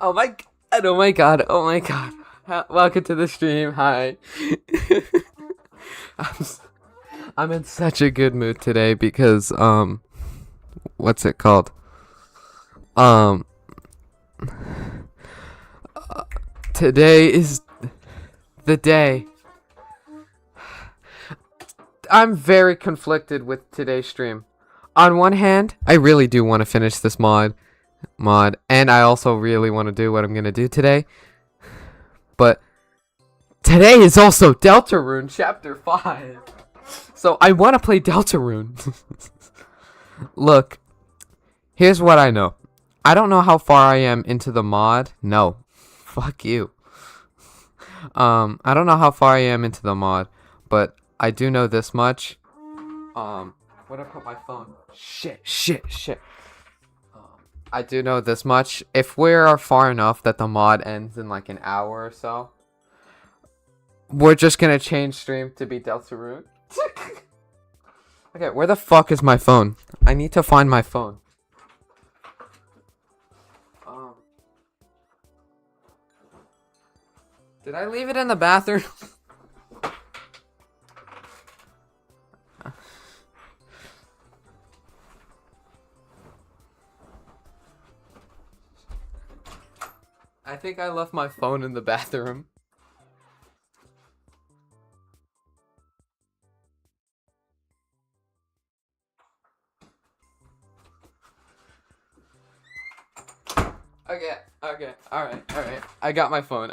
Oh my god, oh my god, oh my god. Welcome to the stream. Hi. I'm, s- I'm in such a good mood today because what's it called? Um Today is the day. I'm very conflicted with today's stream. On one hand, I really do want to finish this mod, and I also really want to do what I'm going to do today. But today is also Deltarune Chapter 5. So I want to play Deltarune. Look, here's what I know. I don't know how far I am into the mod. No. Fuck you. I don't know how far I am into the mod, but I do know this much. Where'd I put my phone? Shit. I do know this much. If we are far enough that the mod ends in like an hour or so, we're just gonna change stream to be Deltarune. Okay, where the fuck is my phone? I need to find my phone. Did I leave it in the bathroom? I think I left my phone in the bathroom. Okay, alright. I got my phone.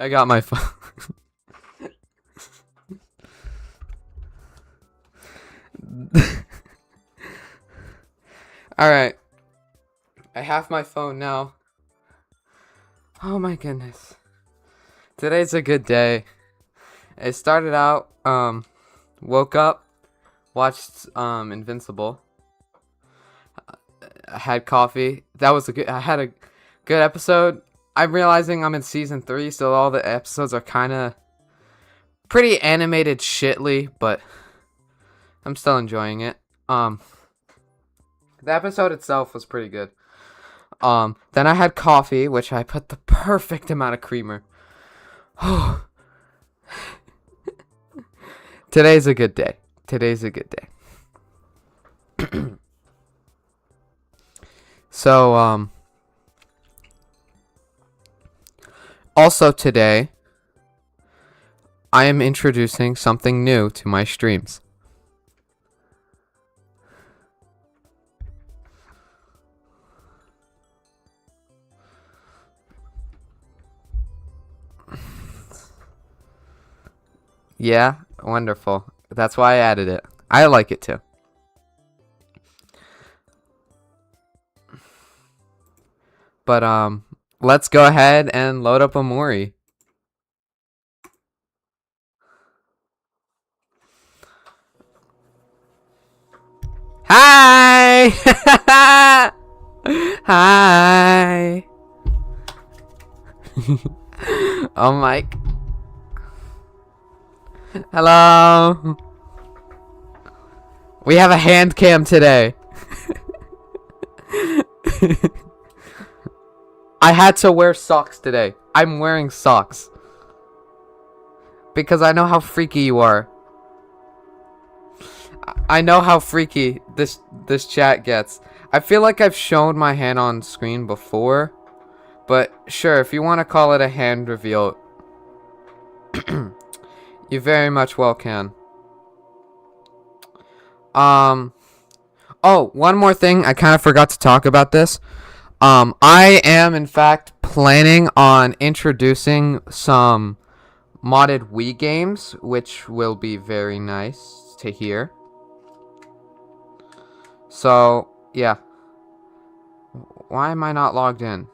Alright. I have my phone now. Oh my goodness. Today's a good day. It started out, woke up, watched, Invincible. I had coffee. I had a good episode. I'm realizing I'm in season 3, so all the episodes are kind of pretty animated shitly, but I'm still enjoying it. The episode itself was pretty good. Then I had coffee, which I put the perfect amount of creamer. Today's a good day. So, also today, I am introducing something new to my streams. Yeah, wonderful. That's why I added it. I like it too. But, let's go ahead and load up Omori. Hi! Hi! Oh my... Hello! We have a hand cam today. I had to wear socks today. I'm wearing socks. Because I know how freaky you are. I know how freaky this chat gets. I feel like I've shown my hand on screen before. But sure, if you want to call it a hand reveal, you very much well can. Oh, one more thing. I kind of forgot to talk about this. I am in fact planning on introducing some modded Wii games, which will be very nice to hear. So, yeah. Why am I not logged in?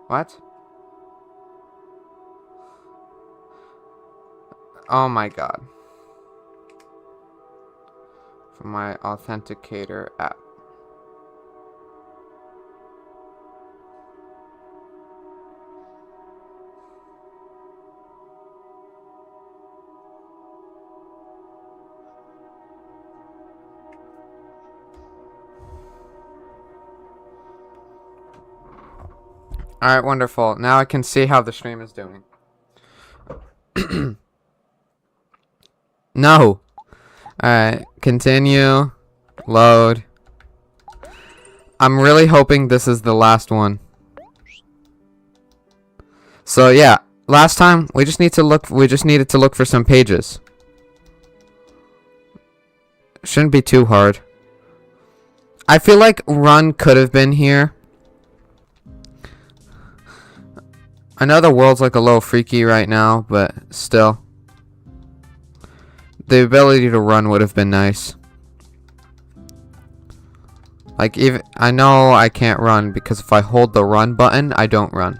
What? Oh my god. From my authenticator app. Alright, wonderful. Now I can see how the stream is doing. No! Alright, continue. Load. I'm really hoping this is the last one. So yeah, last time we just needed to look for some pages. Shouldn't be too hard. I feel like run could have been here. I know the world's like a little freaky right now, but still. The ability to run would have been nice. Like, even I know I can't run because if I hold the run button, I don't run.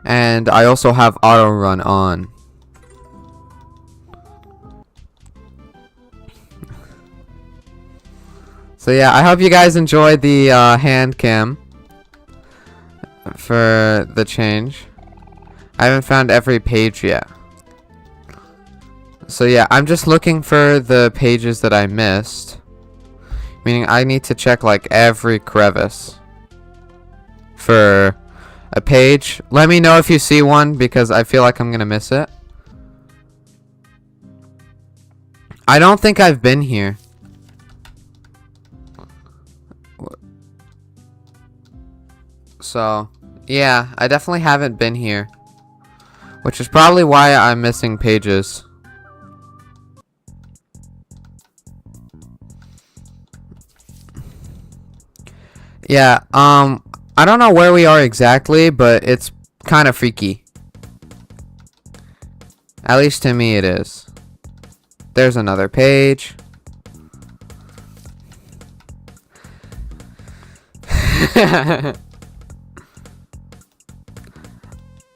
And I also have auto run on. So yeah, I hope you guys enjoyed the hand cam for the change. I haven't found every page yet. So yeah, I'm just looking for the pages that I missed. Meaning I need to check like every crevice for a page. Let me know if you see one because I feel like I'm gonna miss it. I don't think I've been here. So yeah, I definitely haven't been here, which is probably why I'm missing pages. Yeah, I don't know where we are exactly, but it's kind of freaky. At least to me it is. There's another page.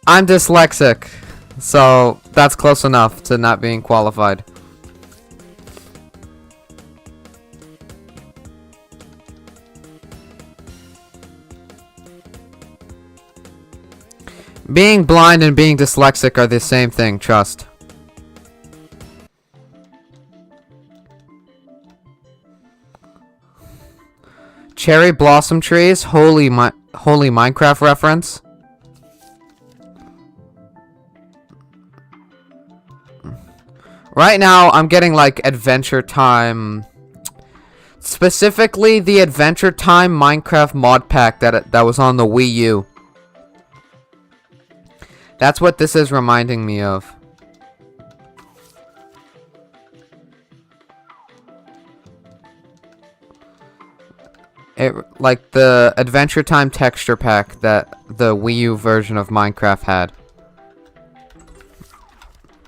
I'm dyslexic, so that's close enough to not being qualified. Being blind and being dyslexic are the same thing, trust. Cherry blossom trees, holy Minecraft reference. Right now, I'm getting like Adventure Time. Specifically, the Adventure Time Minecraft mod pack that was on the Wii U. That's what this is reminding me of. Like the Adventure Time texture pack that the Wii U version of Minecraft had.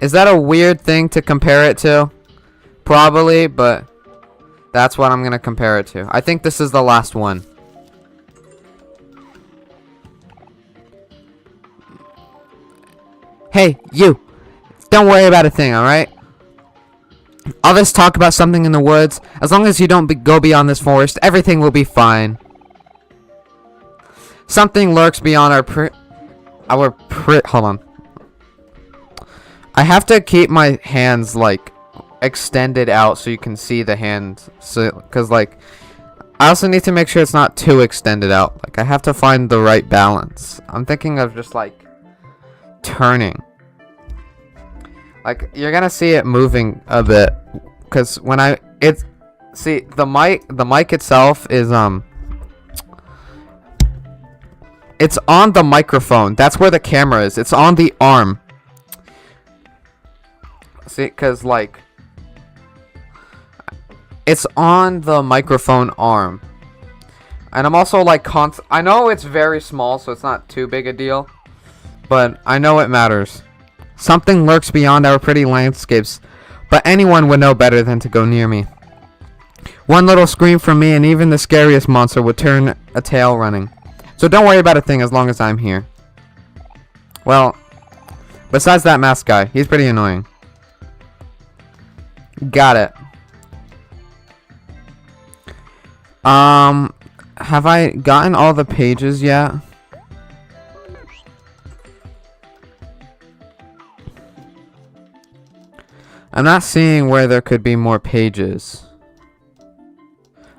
Is that a weird thing to compare it to? Probably, but that's what I'm going to compare it to. I think this is the last one. Hey, you! Don't worry about a thing, alright? All this talk about something in the woods, as long as you don't go beyond this forest, everything will be fine. Something lurks beyond hold on. I have to keep my hands, like, extended out so you can see the hands. So, because, like, I also need to make sure it's not too extended out. Like, I have to find the right balance. I'm thinking of just, like, turning. Like, you're gonna see it moving a bit. Because when see, the mic itself is, it's on the microphone. That's where the camera is. It's on the arm. See, because, like, it's on the microphone arm. And I'm also, like, I know it's very small, so it's not too big a deal. But I know it matters. Something lurks beyond our pretty landscapes, but anyone would know better than to go near me. One little scream from me, and even the scariest monster would turn a tail running. So don't worry about a thing as long as I'm here. Well, besides that mask guy, he's pretty annoying. Got it. Have I gotten all the pages yet? I'm not seeing where there could be more pages.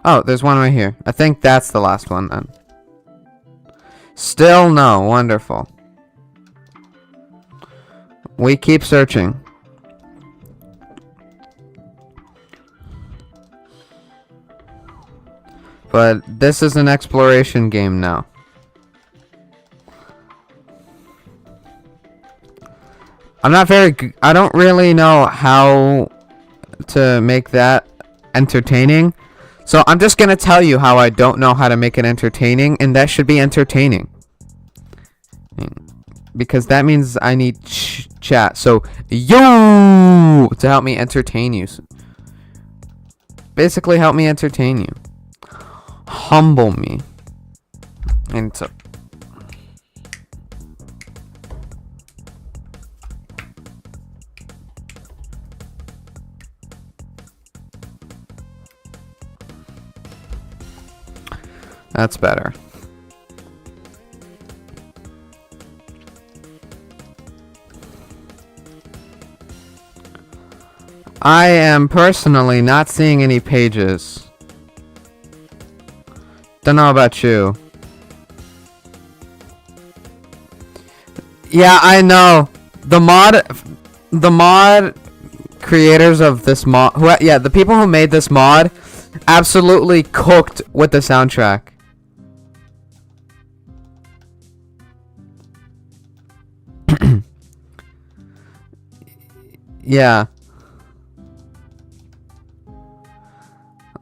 Oh, there's one right here. I think that's the last one then. Still no. Wonderful. We keep searching. But this is an exploration game now. I'm not very I don't really know how to make that entertaining. So I'm just going to tell you how I don't know how to make it entertaining, and that should be entertaining. Because that means I need chat. So, yo! To help me entertain you. Basically, help me entertain you. Humble me. And so... That's better. I am personally not seeing any pages. Don't know about you. Yeah, I know. The mod creators of this mod, the people who made this mod absolutely cooked with the soundtrack. Yeah.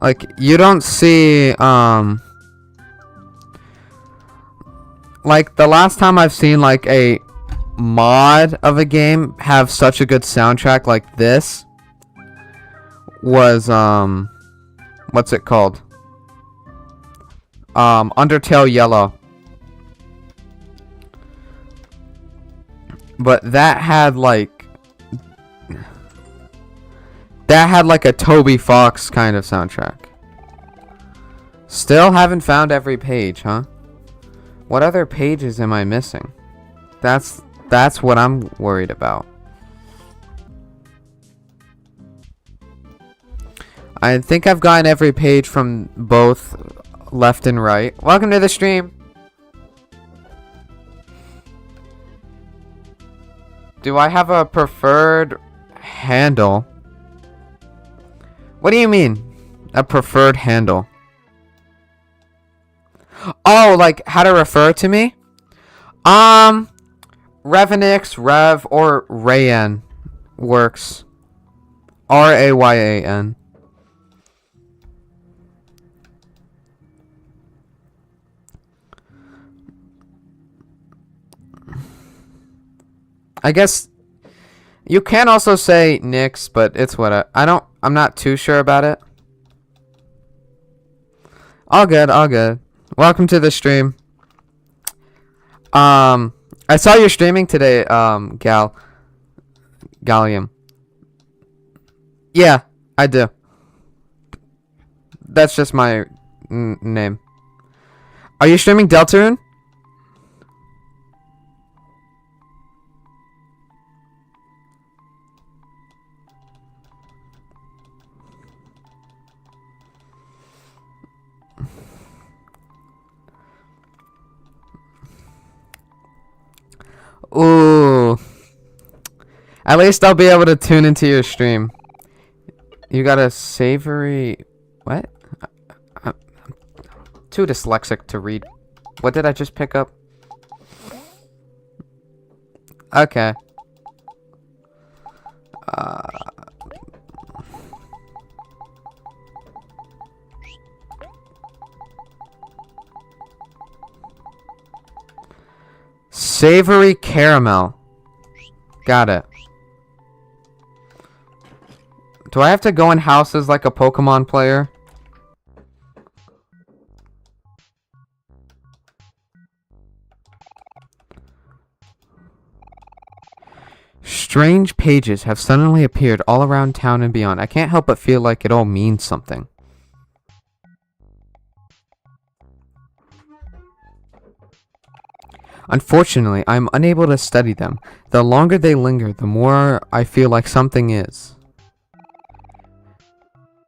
Like, you don't see, like, the last time I've seen, like, a mod of a game have such a good soundtrack like this was, what's it called? Undertale Yellow. But that had, like, a Toby Fox kind of soundtrack. Still haven't found every page, huh? What other pages am I missing? That's what I'm worried about. I think I've gotten every page from both left and right. Welcome to the stream. Do I have a preferred handle? What do you mean? A preferred handle? Oh, like how to refer to me? Revanix, Rev, or Rayan works. Rayan. I guess you can also say Nix, but it's what I'm not too sure about it. All good, all good. Welcome to the stream. I saw you streaming today, Gallium. Yeah, I do. That's just my name. Are you streaming Deltarune? Ooh. At least I'll be able to tune into your stream. You got a savory... What? I'm too dyslexic to read. What did I just pick up? Okay. Savory caramel. Got it. Do I have to go in houses like a Pokemon player? Strange pages have suddenly appeared all around town and beyond. I can't help but feel like it all means something. Unfortunately, I am unable to study them. The longer they linger, the more I feel like something is.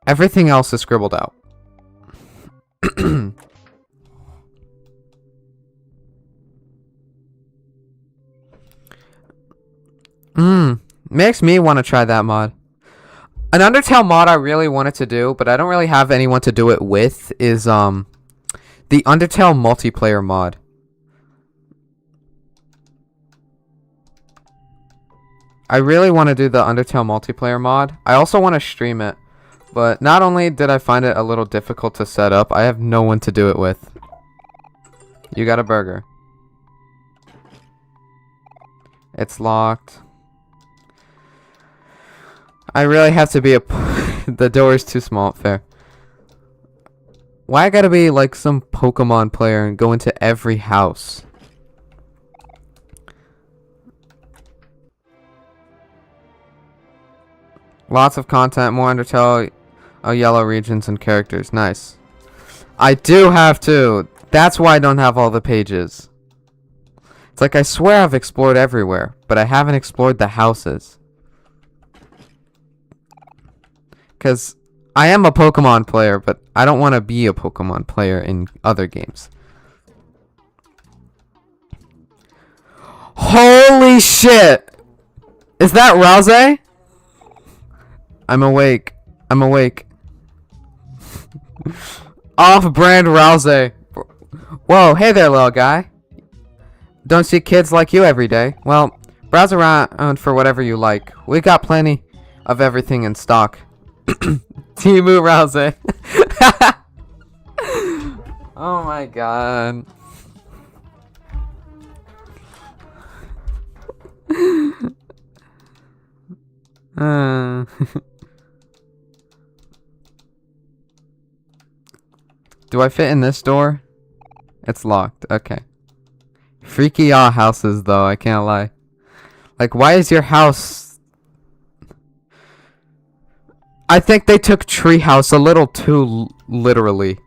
Everything else is scribbled out. Makes me want to try that mod. An Undertale mod I really wanted to do, but I don't really have anyone to do it with, is the Undertale multiplayer mod. I really want to do the Undertale multiplayer mod. I also want to stream it, but not only did I find it a little difficult to set up, I have no one to do it with. You got a burger. It's locked. I really have to be a... The door is too small. Fair. Why I gotta be like some Pokemon player and go into every house? Lots of content, more Undertale, yellow regions and characters. Nice. I do have to. That's why I don't have all the pages. It's like I swear I've explored everywhere, but I haven't explored the houses. Because I am a Pokemon player, but I don't want to be a Pokemon player in other games. Holy shit! Is that Rouse? I'm awake. I'm awake. Off-brand Rouse. Whoa, hey there, little guy. Don't see kids like you every day. Well, browse around for whatever you like. We got plenty of everything in stock. Timu Rouse. Oh my god. Do I fit in this door? It's locked. Okay. Freaky houses, though. I can't lie. Like, why is your house... I think they took treehouse a little too literally.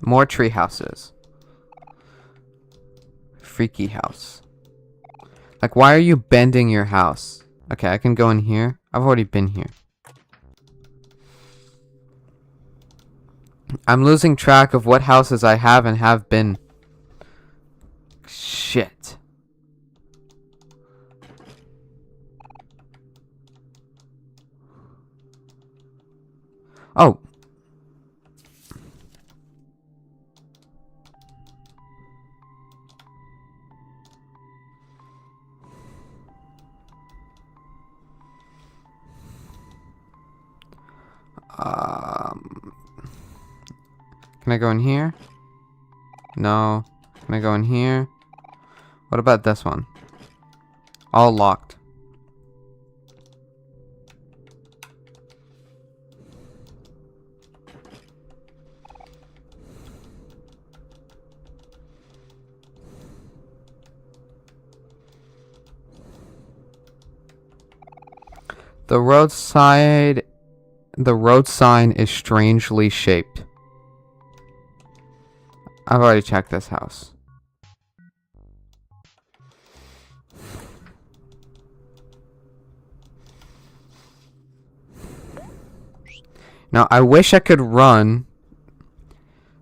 More tree houses. Freaky house. Like, why are you bending your house? Okay, I can go in here. I've already been here. I'm losing track of what houses I have and have been. Shit. Oh. Can I go in here? No. Can I go in here? What about this one? All locked. The road sign is strangely shaped. I've already checked this house. Now, I wish I could run.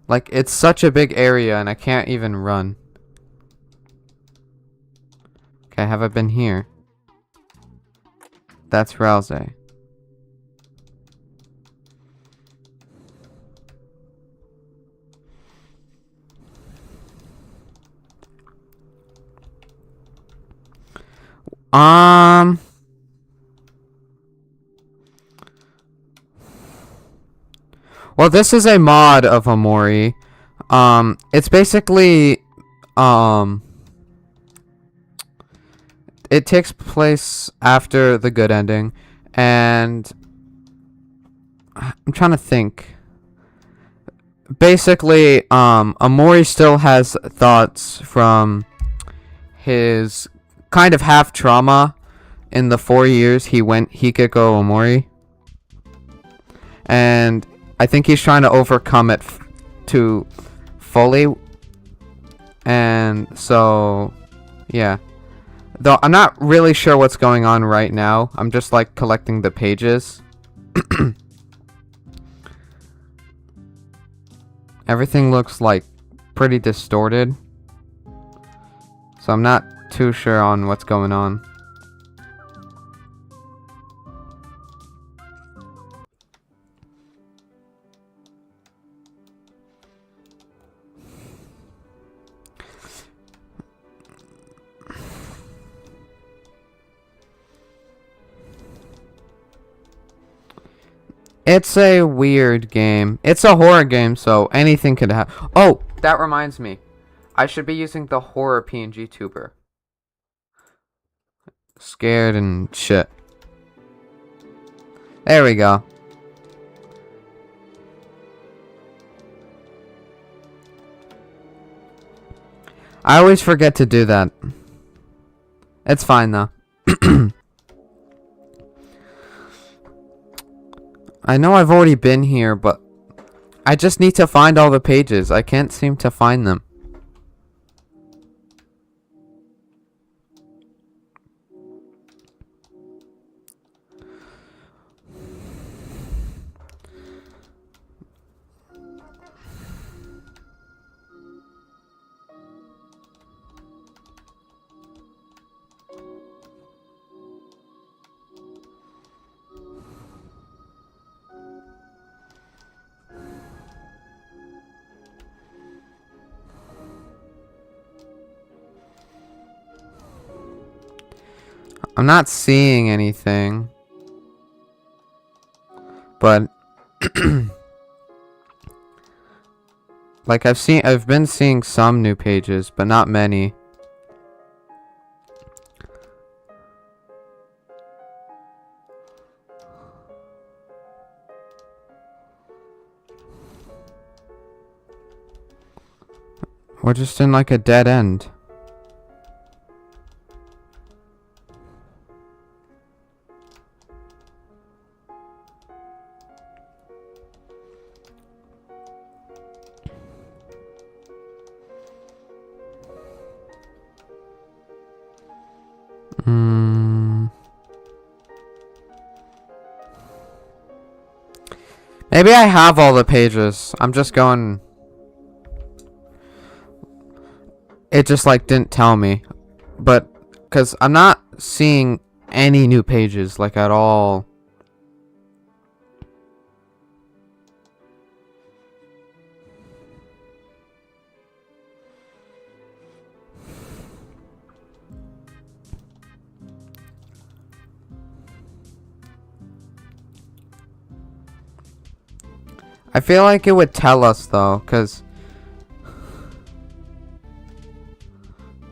Like, it's such a big area and I can't even run. Okay, have I been here? That's Rouse. Well, this is a mod of Omori. It's basically, it takes place after the good ending, and I'm trying to think. Basically, Omori still has thoughts from his kind of half trauma in the 4 years he went Hikiko Omori, and I think he's trying to overcome it to fully. And so, yeah. Though I'm not really sure what's going on right now. I'm just like collecting the pages. Everything looks like pretty distorted. So I'm not too sure on what's going on. It's a weird game. It's a horror game, so anything could happen. Oh, that reminds me. I should be using the horror Pngtuber. Scared and shit. There we go. I always forget to do that. It's fine though. I know I've already been here, but I just need to find all the pages. I can't seem to find them. I'm not seeing anything. But like I've been seeing some new pages, but not many. We're just in like a dead end. Maybe I have all the pages. I'm just going... It just like didn't tell me. But, because I'm not seeing any new pages like at all. I feel like it would tell us though, cause...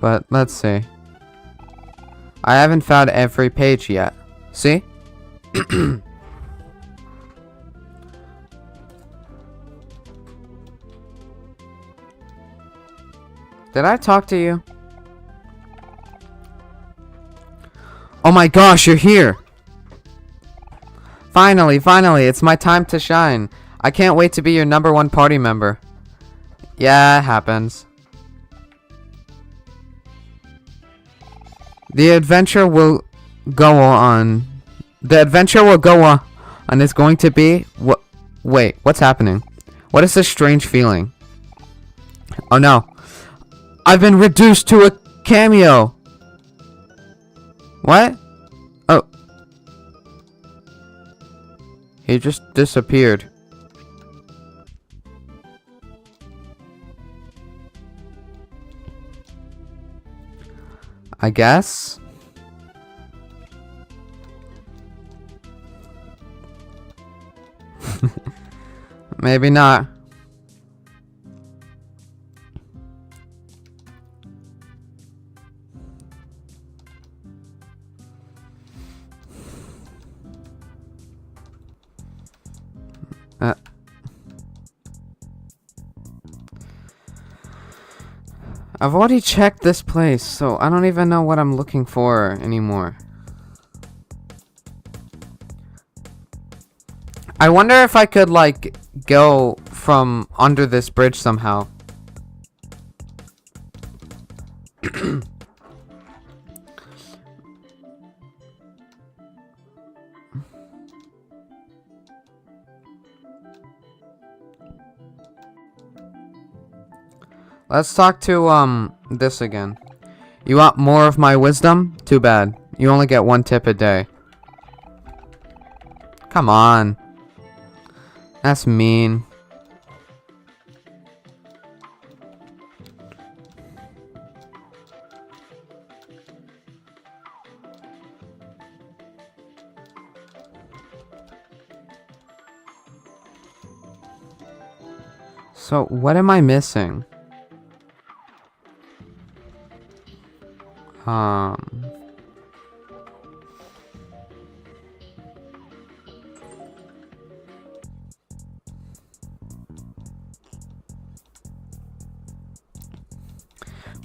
But let's see. I haven't found every page yet. See? Did I talk to you? Oh my gosh, you're here! Finally, it's my time to shine. I can't wait to be your #1 party member. Yeah, it happens. The adventure will go on. The adventure will go on, and it's going to be... Wait, what's happening? What is this strange feeling? Oh no. I've been reduced to a cameo! What? Oh. He just disappeared. I guess. Maybe not. I've already checked this place, so I don't even know what I'm looking for anymore. I wonder if I could, like, go from under this bridge somehow. Let's talk to, this again. You want more of my wisdom? Too bad. You only get 1 tip a day. Come on. That's mean. So, what am I missing?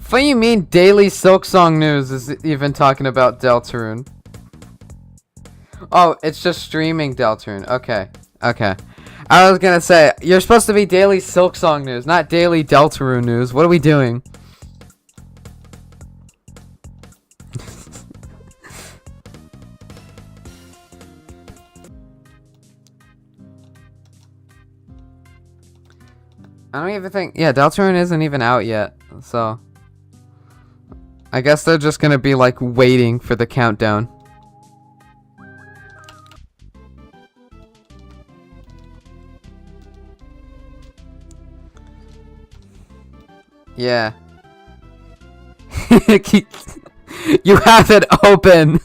What do you mean daily Silksong news is even talking about Deltarune? Oh, it's just streaming Deltarune. Okay. Okay. I was gonna say, you're supposed to be daily Silksong news, not daily Deltarune news. What are we doing? I don't even think... Yeah, Deltarune isn't even out yet, so... I guess they're just gonna be, like, waiting for the countdown. Yeah. You have it open!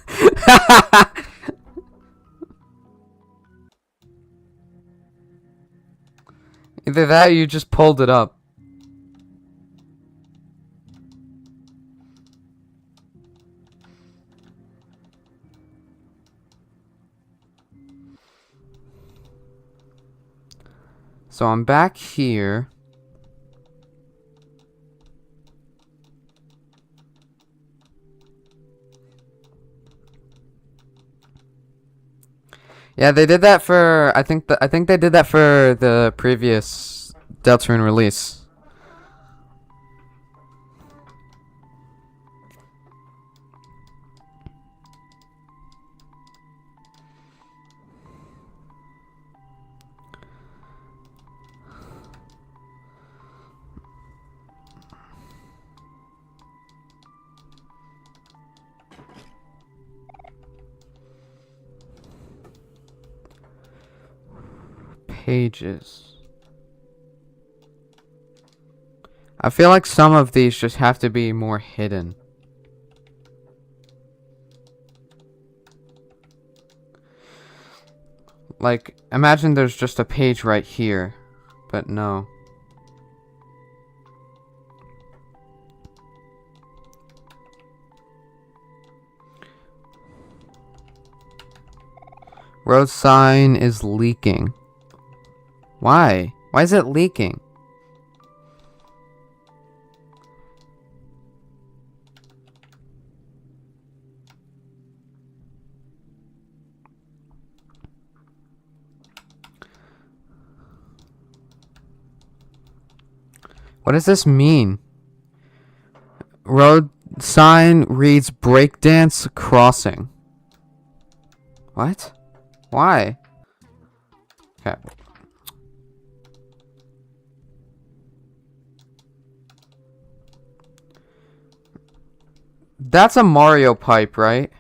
Either that or you just pulled it up. So I'm back here. Yeah, they did that for I think they did that for the previous Deltarune release. Pages. I feel like some of these just have to be more hidden. Like, imagine there's just a page right here, but no. Road sign is leaking. Why? Why is it leaking? What does this mean? Road sign reads breakdance crossing. What? Why? Okay. That's a Mario pipe, right?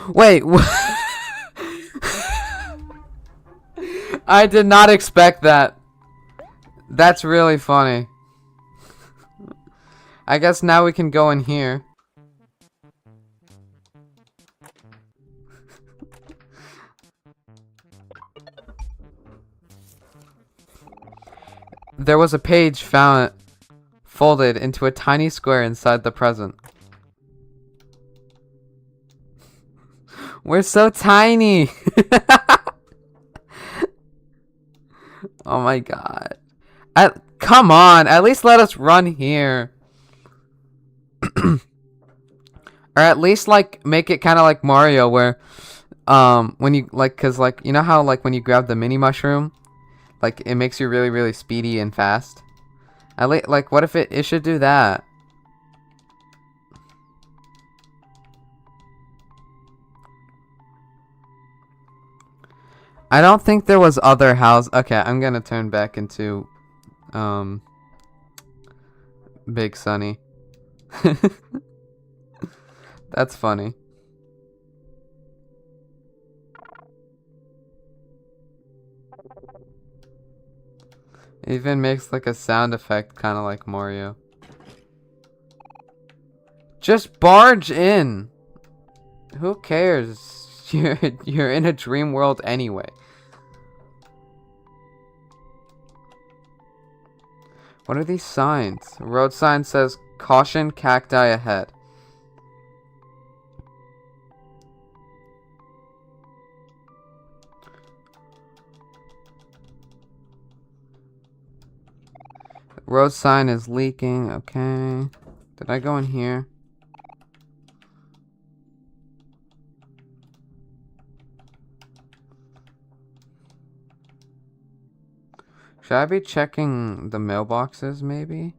Wait, I did not expect that. That's really funny. I guess now we can go in here. There was a page found folded into a tiny square inside the present. We're so tiny. Oh my god. Come on, at least let us run here. Or at least, like, make it kind of like Mario where, when you, like, cause, like, you know how, like, when you grab the mini mushroom, like, it makes you really, really speedy and fast? Like, what if it should do that? I don't think there was other house. Okay, I'm gonna turn back into, Big Sunny. That's funny. It even makes like a sound effect kind of like Mario. Just barge in. Who cares? You're in a dream world anyway. What are these signs? Road sign says caution, cacti ahead. Road sign is leaking. Okay. Did I go in here? Should I be checking the mailboxes, maybe?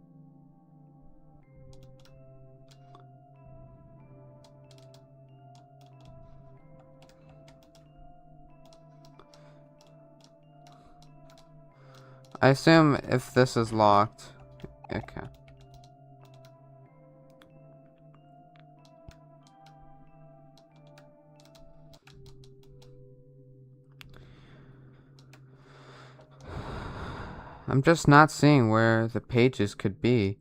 I assume if this is locked. Okay. I'm just not seeing where the pages could be.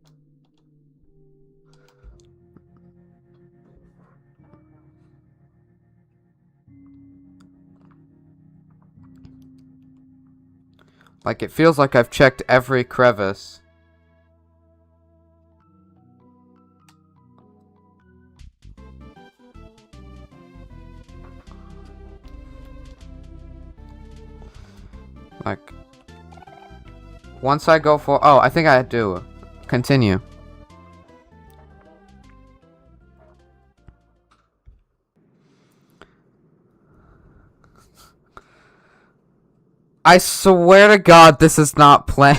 Like, it feels like I've checked every crevice. Like, once I go for... Oh, I think I do. Continue. I swear to God, this is not planned.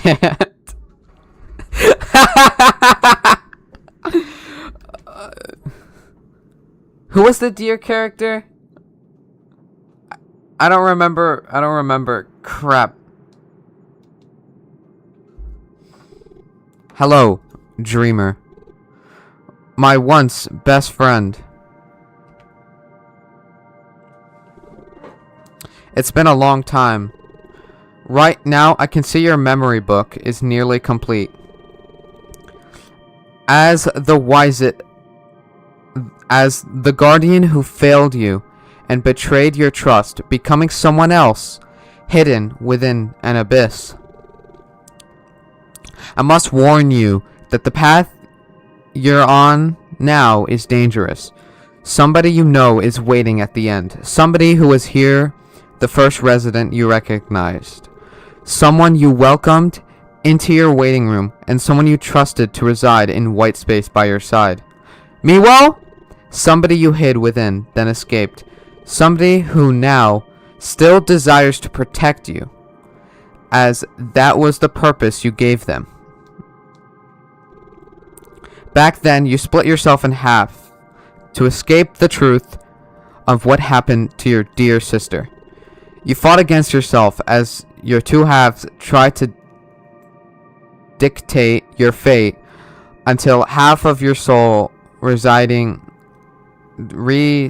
Who was the deer character? I don't remember. I don't remember. Crap. Hello, dreamer. My once best friend. It's been a long time. Right now, I can see your memory book is nearly complete. As the guardian who failed you and betrayed your trust, becoming someone else, hidden within an abyss. I must warn you that the path you're on now is dangerous. Somebody you know is waiting at the end. Somebody who was here, the first resident you recognized. Someone you welcomed into your waiting room, and someone you trusted to reside in white space by your side. Meanwhile, somebody you hid within, then escaped. Somebody who now still desires to protect you, as that was the purpose you gave them. Back then, you split yourself in half to escape the truth of what happened to your dear sister. You fought against yourself as your two halves tried to dictate your fate until half of your soul residing. Why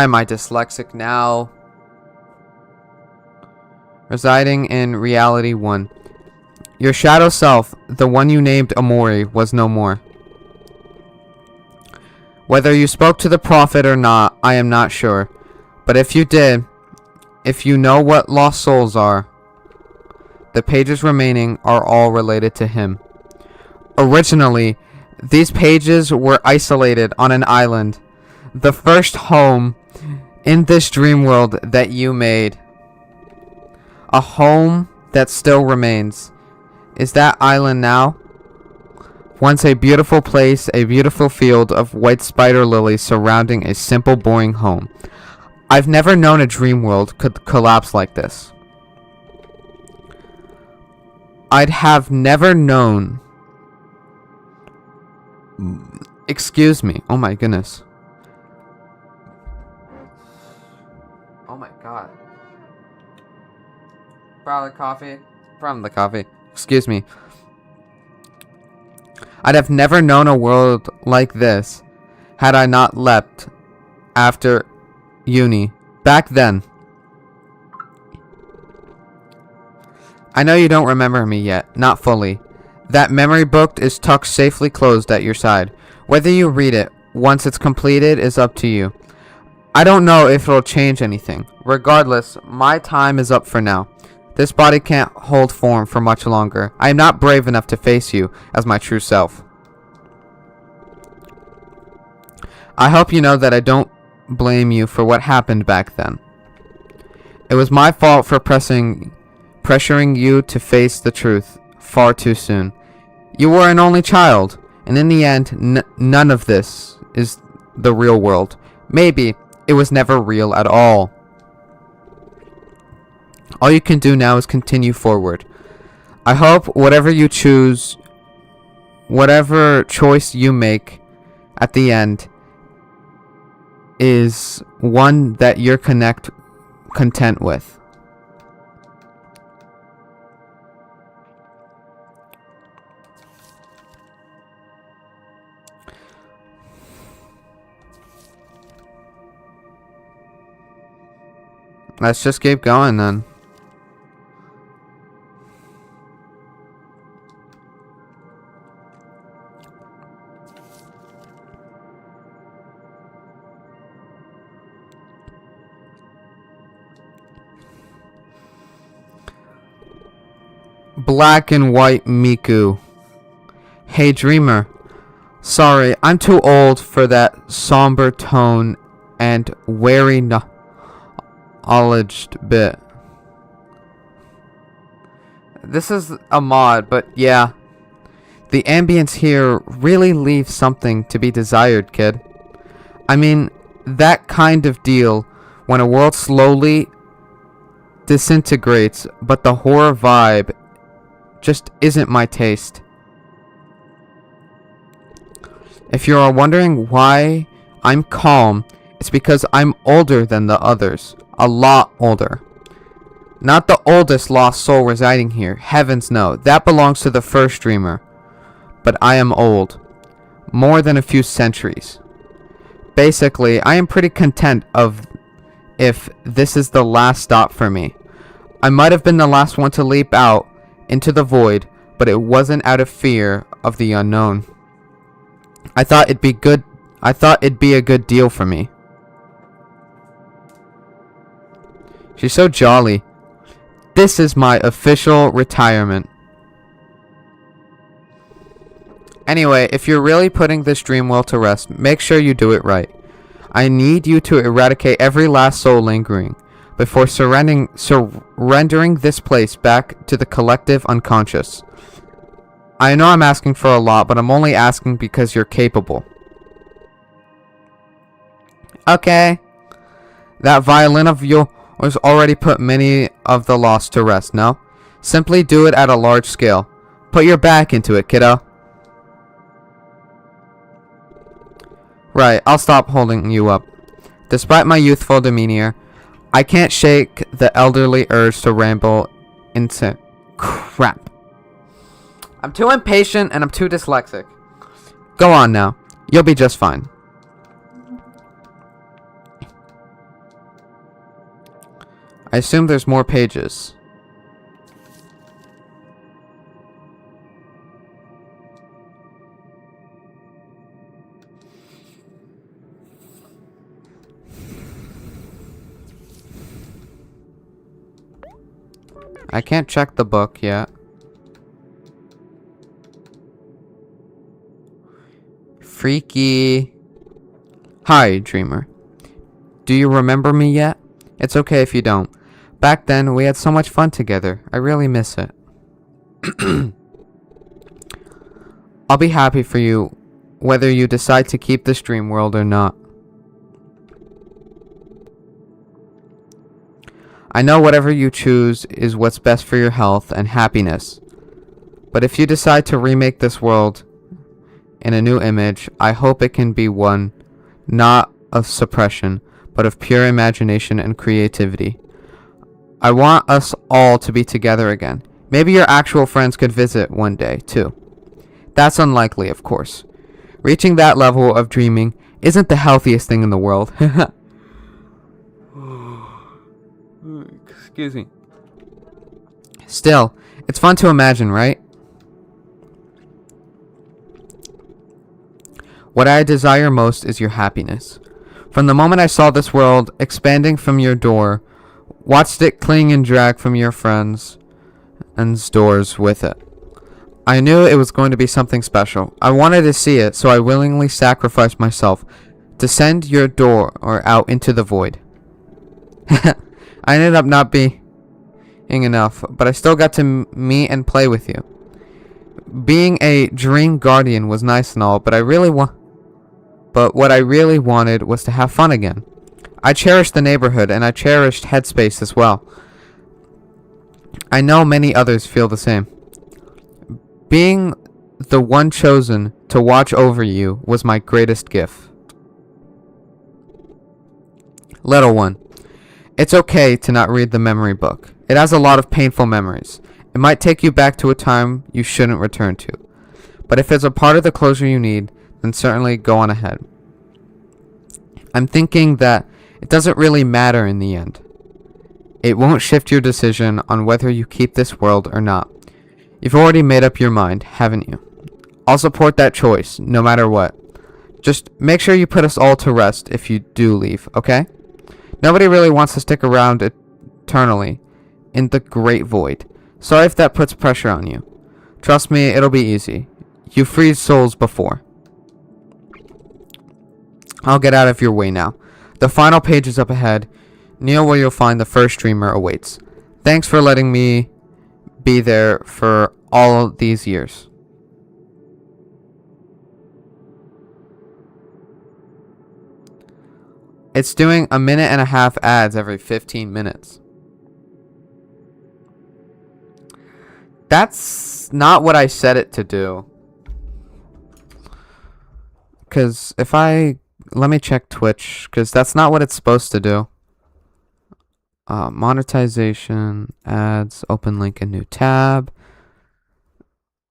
am I dyslexic now? Residing in reality 1. Your shadow self, the one you named Omori, was no more. Whether you spoke to the prophet or not, I am not sure. But if you did, if you know what lost souls are, the pages remaining are all related to him. Originally, these pages were isolated on an island, the first home in this dream world that you made. A home that still remains. Is that island now? Once a beautiful place, a beautiful field of white spider lilies surrounding a simple, boring home. I've never known a dream world could collapse like this. I'd have never known. Excuse me. Oh my goodness. Oh my god. Probably coffee. From the coffee. Excuse me. I'd have never known a world like this had I not leapt after uni. Back then. I know you don't remember me yet. Not fully. That memory book is tucked safely closed at your side. Whether you read it once it's completed is up to you. I don't know if it'll change anything. Regardless, my time is up for now. This body can't hold form for much longer. I am not brave enough to face you as my true self. I hope you know that I don't blame you for what happened back then. It was my fault for pressuring you to face the truth far too soon. You were an only child, and in the end, none of this is the real world. Maybe it was never real at all. All you can do now is continue forward. I hope whatever you choose, whatever choice you make at the end, is one that you're content with. Let's just keep going then. Black and white Miku. Hey dreamer. Sorry, I'm too old for that somber tone and wary knowledged bit. This is a mod, but yeah. The ambience here really leaves something to be desired, kid. I mean, that kind of deal when a world slowly disintegrates, but the horror vibe just isn't my taste. If you are wondering why I'm calm, it's because I'm older than the others. A lot older. Not the oldest lost soul residing here. Heavens no. That belongs to the first dreamer. But I am old. More than a few centuries. Basically, I am pretty content if this is the last stop for me. I might have been the last one to leap out into the void, but it wasn't out of fear of the unknown. I thought it'd be a good deal for me. She's so jolly. This is my official retirement. Anyway, if you're really putting this dream well to rest, make sure you do it right. I need you to eradicate every last soul lingering before surrendering this place back to the collective unconscious. I know I'm asking for a lot, but I'm only asking because you're capable. Okay. That violin of yours already put many of the lost to rest, no? Simply do it at a large scale. Put your back into it, kiddo. Right, I'll stop holding you up. Despite my youthful demeanor, I can't shake the elderly urge to ramble into crap. I'm too impatient and I'm too dyslexic. Go on now. You'll be just fine. I assume there's more pages. I can't check the book yet. Freaky. Hi, dreamer. Do you remember me yet? It's okay if you don't. Back then, we had so much fun together. I really miss it. I'll be happy for you, whether you decide to keep this dream world or not. I know whatever you choose is what's best for your health and happiness. But if you decide to remake this world in a new image, I hope it can be one not of suppression, but of pure imagination and creativity. I want us all to be together again. Maybe your actual friends could visit one day, too. That's unlikely, of course. Reaching that level of dreaming isn't the healthiest thing in the world. Excuse me. Still, it's fun to imagine, right? What I desire most is your happiness. From the moment I saw this world expanding from your door, watched it cling and drag from your friends and doors with it, I knew it was going to be something special. I wanted to see it, so I willingly sacrificed myself to send your door or out into the void. I ended up not being enough, but I still got to meet and play with you. Being a dream guardian was nice and all, but what I really wanted was to have fun again. I cherished the neighborhood, and I cherished Headspace as well. I know many others feel the same. Being the one chosen to watch over you was my greatest gift. Little one, it's okay to not read the memory book. It has a lot of painful memories. It might take you back to a time you shouldn't return to. But if it's a part of the closure you need, then certainly go on ahead. I'm thinking that it doesn't really matter in the end. It won't shift your decision on whether you keep this world or not. You've already made up your mind, haven't you? I'll support that choice, no matter what. Just make sure you put us all to rest if you do leave, okay? Nobody really wants to stick around eternally in the great void. Sorry if that puts pressure on you. Trust me, it'll be easy. You freed souls before. I'll get out of your way now. The final page is up ahead. Near where you'll find the first dreamer awaits. Thanks for letting me be there for all these years. It's doing 1.5 minute ads every 15 minutes. That's not what I set it to do. Because if let me check Twitch, because that's not what it's supposed to do. Monetization, ads, open link in new tab.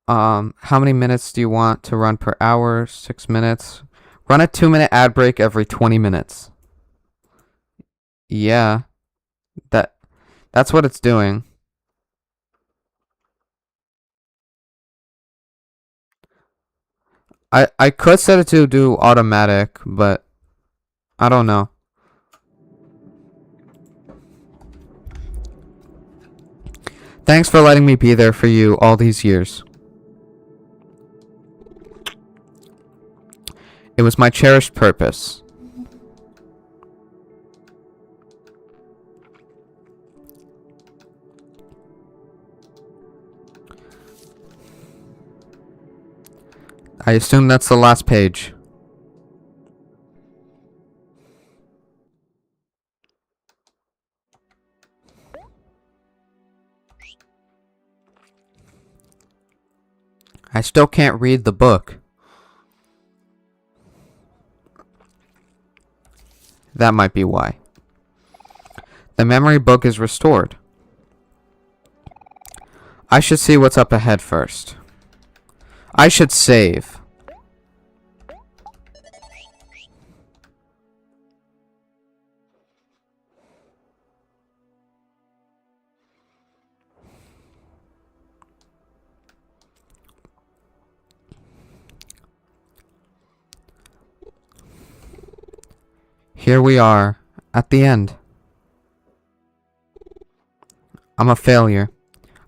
How many minutes do you want to run per hour? 6 minutes. Run a 2-minute ad break every 20 minutes. Yeah. That's what it's doing. I could set it to do automatic, but I don't know. Thanks for letting me be there for you all these years. It was my cherished purpose. I assume that's the last page. I still can't read the book. That might be why. The memory book is restored. I should see what's up ahead first. I should save. Here we are, at the end. I'm a failure.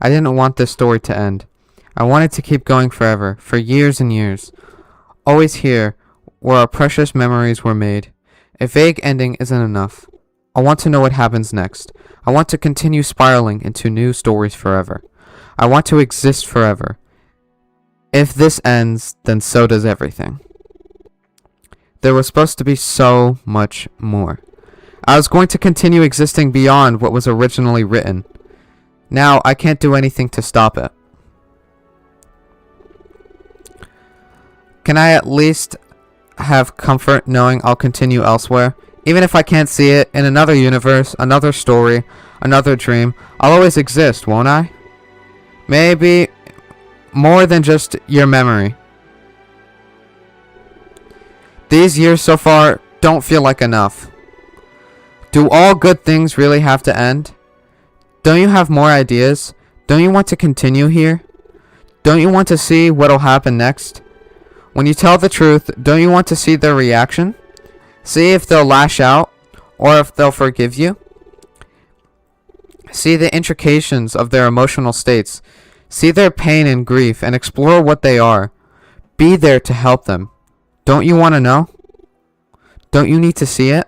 I didn't want this story to end. I wanted to keep going forever, for years and years. Always here, where our precious memories were made. A vague ending isn't enough. I want to know what happens next. I want to continue spiraling into new stories forever. I want to exist forever. If this ends, then so does everything. There was supposed to be so much more. I was going to continue existing beyond what was originally written. Now, I can't do anything to stop it. Can I at least have comfort knowing I'll continue elsewhere? Even if I can't see it, in another universe, another story, another dream, I'll always exist, won't I? Maybe more than just your memory. These years so far don't feel like enough. Do all good things really have to end? Don't you have more ideas? Don't you want to continue here? Don't you want to see what'll happen next? When you tell the truth, don't you want to see their reaction? See if they'll lash out, or if they'll forgive you? See the intrications of their emotional states. See their pain and grief, and explore what they are. Be there to help them. Don't you want to know? Don't you need to see it?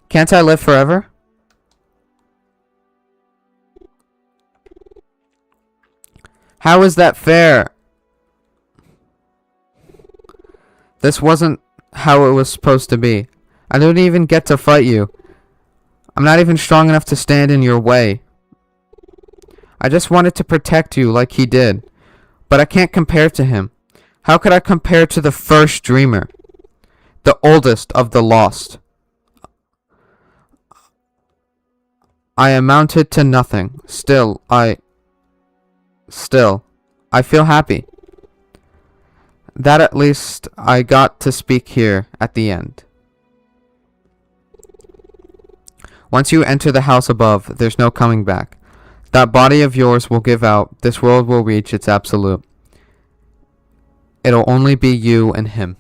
Can't I live forever? How is that fair? This wasn't how it was supposed to be. I didn't even get to fight you. I'm not even strong enough to stand in your way. I just wanted to protect you like he did. But I can't compare to him. How could I compare to the first dreamer? The oldest of the lost. I amounted to nothing. Still, I feel happy. That at least I got to speak here at the end. Once you enter the house above, there's no coming back. That body of yours will give out. This world will reach its absolute. It'll only be you and him.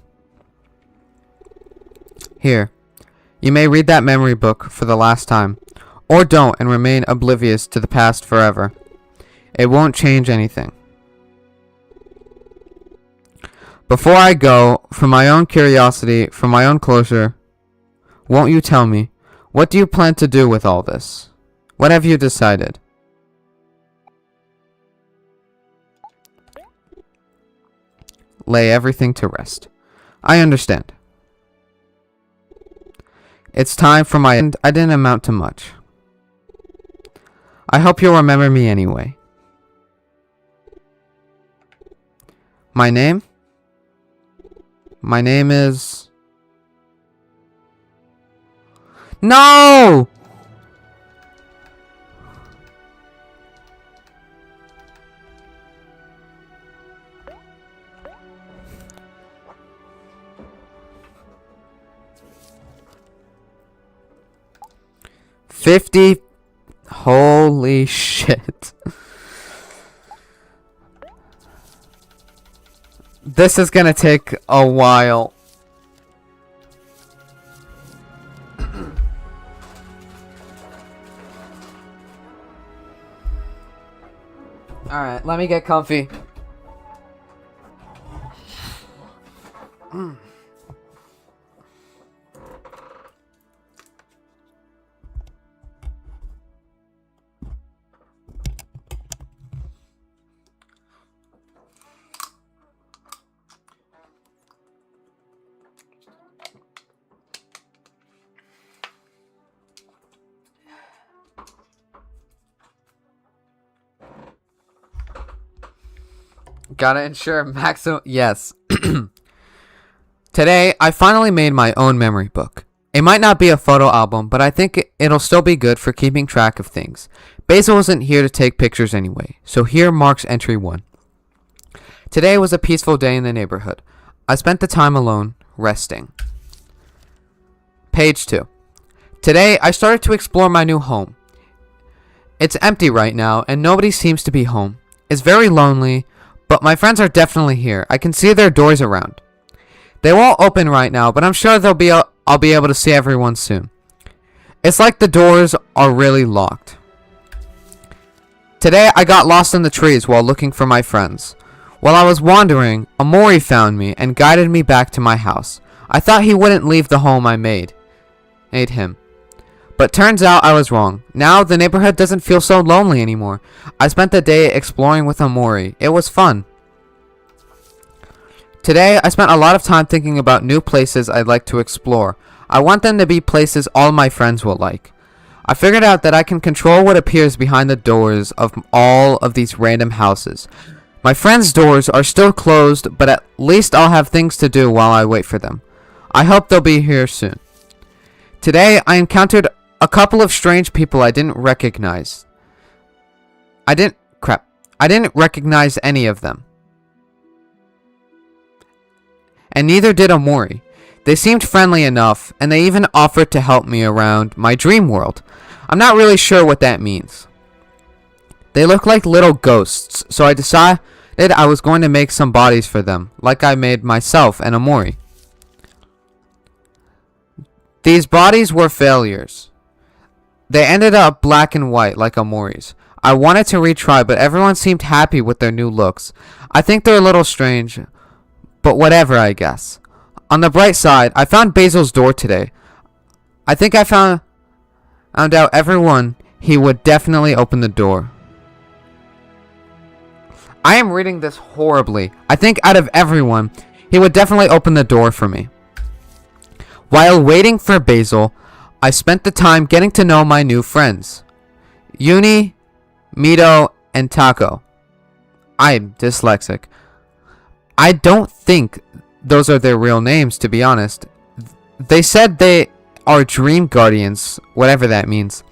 Here, you may read that memory book for the last time. Or don't and remain oblivious to the past forever. It won't change anything. Before I go, for my own curiosity, for my own closure, won't you tell me, what do you plan to do with all this? What have you decided? Lay everything to rest. I understand. It's time for my end. I didn't amount to much. I hope you'll remember me anyway. My name? My name is... No! $50. Holy shit. This is gonna take a while. Alright, let me get comfy. Gotta ensure maximum... Yes. Today, I finally made my own memory book. It might not be a photo album, but I think it'll still be good for keeping track of things. Basil isn't here to take pictures anyway, so here marks entry 1. Today was a peaceful day in the neighborhood. I spent the time alone, resting. Page 2. Today, I started to explore my new home. It's empty right now, and nobody seems to be home. It's very lonely, but my friends are definitely here. I can see their doors around. They won't open right now, but I'm sure I'll be able to see everyone soon. It's like the doors are really locked. Today, I got lost in the trees while looking for my friends. While I was wandering, Omori found me and guided me back to my house. I thought he wouldn't leave the home I made him. But turns out I was wrong. Now the neighborhood doesn't feel so lonely anymore. I spent the day exploring with Omori. It was fun. Today, I spent a lot of time thinking about new places I'd like to explore. I want them to be places all my friends will like. I figured out that I can control what appears behind the doors of all of these random houses. My friends' doors are still closed, but at least I'll have things to do while I wait for them. I hope they'll be here soon. Today, I encountered a couple of strange people I didn't recognize. I didn't recognize any of them. And neither did Omori. They seemed friendly enough, and they even offered to help me around my dream world. I'm not really sure what that means. They look like little ghosts, so I decided I was going to make some bodies for them, like I made myself and Omori. These bodies were failures. They ended up black and white like Omori's. I wanted to retry, but everyone seemed happy with their new looks. I think they're a little strange, but whatever, I guess. On the bright side, I found Basil's door today. I think I found out everyone he would definitely open the door. I am reading this horribly. I think out of everyone, he would definitely open the door for me. While waiting for Basil, I spent the time getting to know my new friends. Uni, Mito, and Taco. I'm dyslexic. I don't think those are their real names, to be honest. They said they are dream guardians, whatever that means.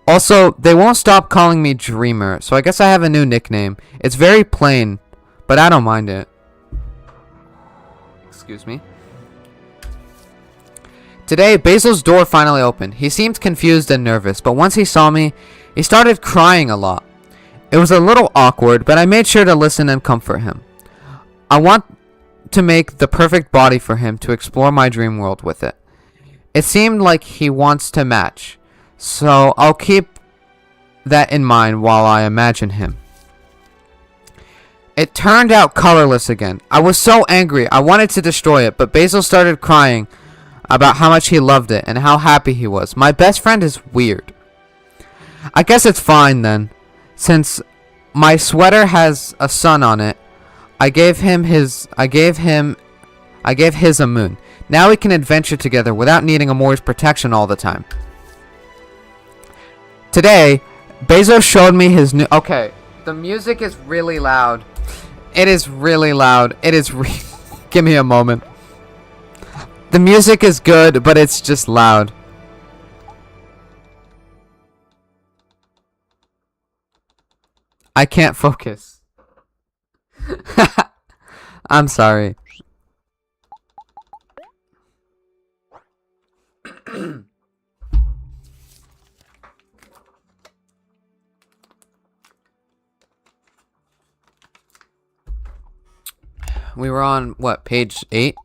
Also, they won't stop calling me Dreamer, so I guess I have a new nickname. It's very plain, but I don't mind it. Excuse me. Today, Basil's door finally opened. He seemed confused and nervous, but once he saw me, he started crying a lot. It was a little awkward, but I made sure to listen and comfort him. I want to make the perfect body for him to explore my dream world with it. It seemed like he wants to match, so I'll keep that in mind while I imagine him. It turned out colorless again. I was so angry, I wanted to destroy it, but Basil started crying about how much he loved it and how happy he was. My best friend is weird. I guess it's fine then. Since my sweater has a sun on it, I gave his a moon. Now we can adventure together without needing Omori's protection all the time. Today, Basil showed me his new... Okay, the music is really loud. It is really loud. Give me a moment. The music is good, but it's just loud. I can't focus. I'm sorry. We were on, what, page 8?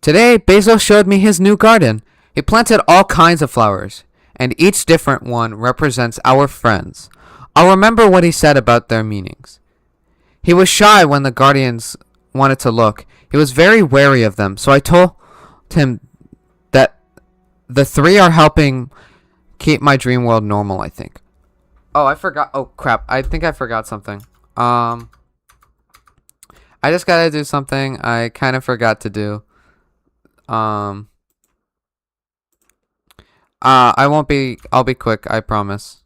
Today, Basil showed me his new garden. He planted all kinds of flowers, and each different one represents our friends. I'll remember what he said about their meanings. He was shy when the guardians wanted to look. He was very wary of them, so I told him that the three are helping keep my dream world normal, I think. Oh, I forgot. Oh, crap. I think I forgot something. I just gotta do something I kind of forgot to do. I'll be quick, I promise.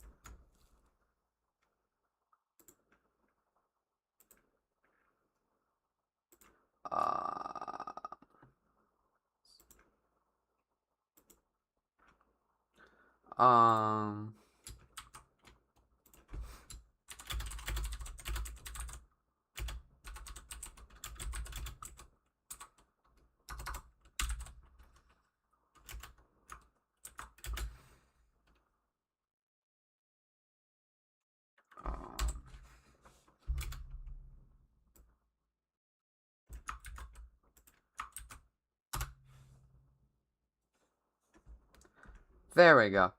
There we go.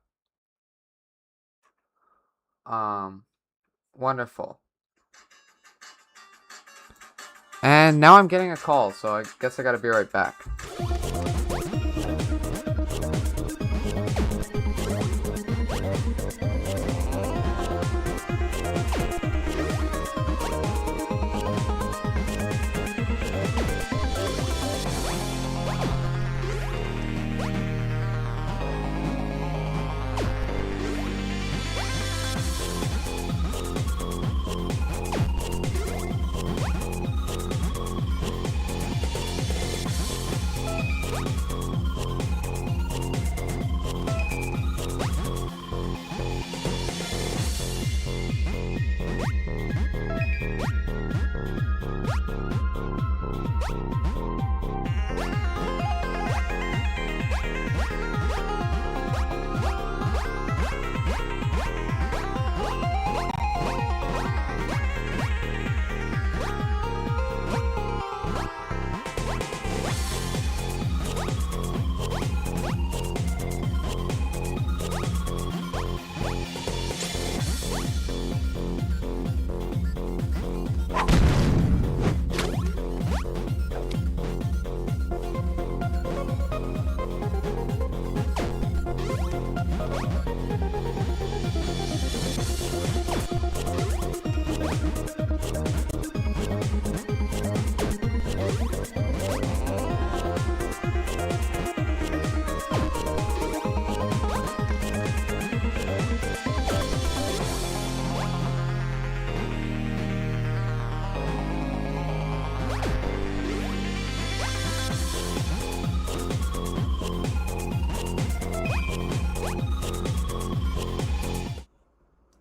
Wonderful. And now I'm getting a call, so I guess I gotta be right back.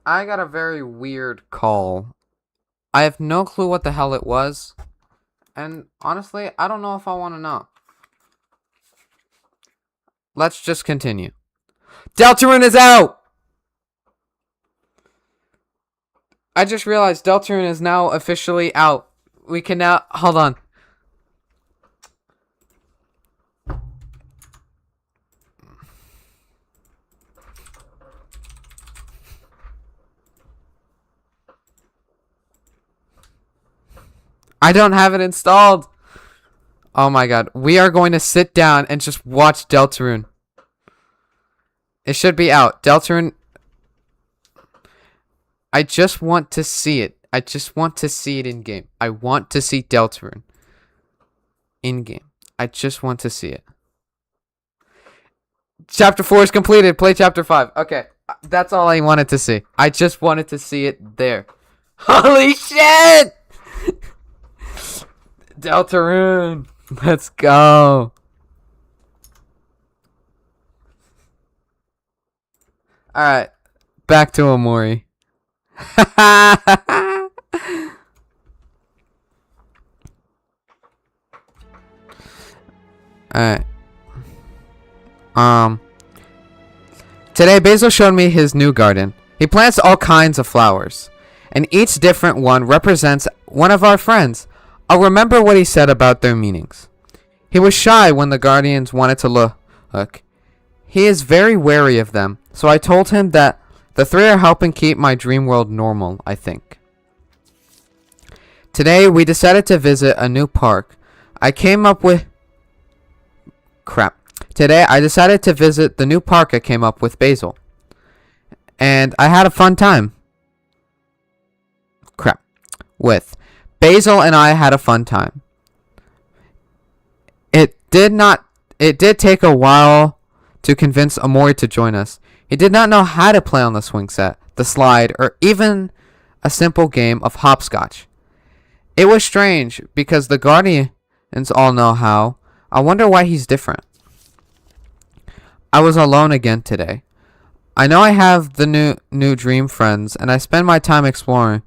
I got a very weird call. I have no clue what the hell it was. And honestly, I don't know if I want to know. Let's just continue. Deltarune is out! I just realized Deltarune is now officially out. We can now... Hold on. I don't have it installed. Oh my god. We are going to sit down and just watch Deltarune. It should be out. Deltarune. I just want to see it. I just want to see it in game. I want to see Deltarune in game. I just want to see it. Chapter 4 is completed. Play chapter 5. Okay. That's all I wanted to see. I just wanted to see it there. Holy shit! Deltarune. Let's go. Alright. Back to Omori. Alright. Today Basil showed me his new garden. He plants all kinds of flowers, and each different one represents one of our friends. I'll remember what he said about their meanings. He was shy when the guardians wanted to look. He is very wary of them, so I told him that the three are helping keep my dream world normal, I think. Today we decided to visit a new park. Today I decided to visit the new park I came up with Basil. And I had a fun time. Basil and I had a fun time. It did take a while to convince Omori to join us. He did not know how to play on the swing set, the slide, or even a simple game of hopscotch. It was strange because the guardians all know how. I wonder why he's different. I was alone again today. I know I have the new dream friends, and I spend my time exploring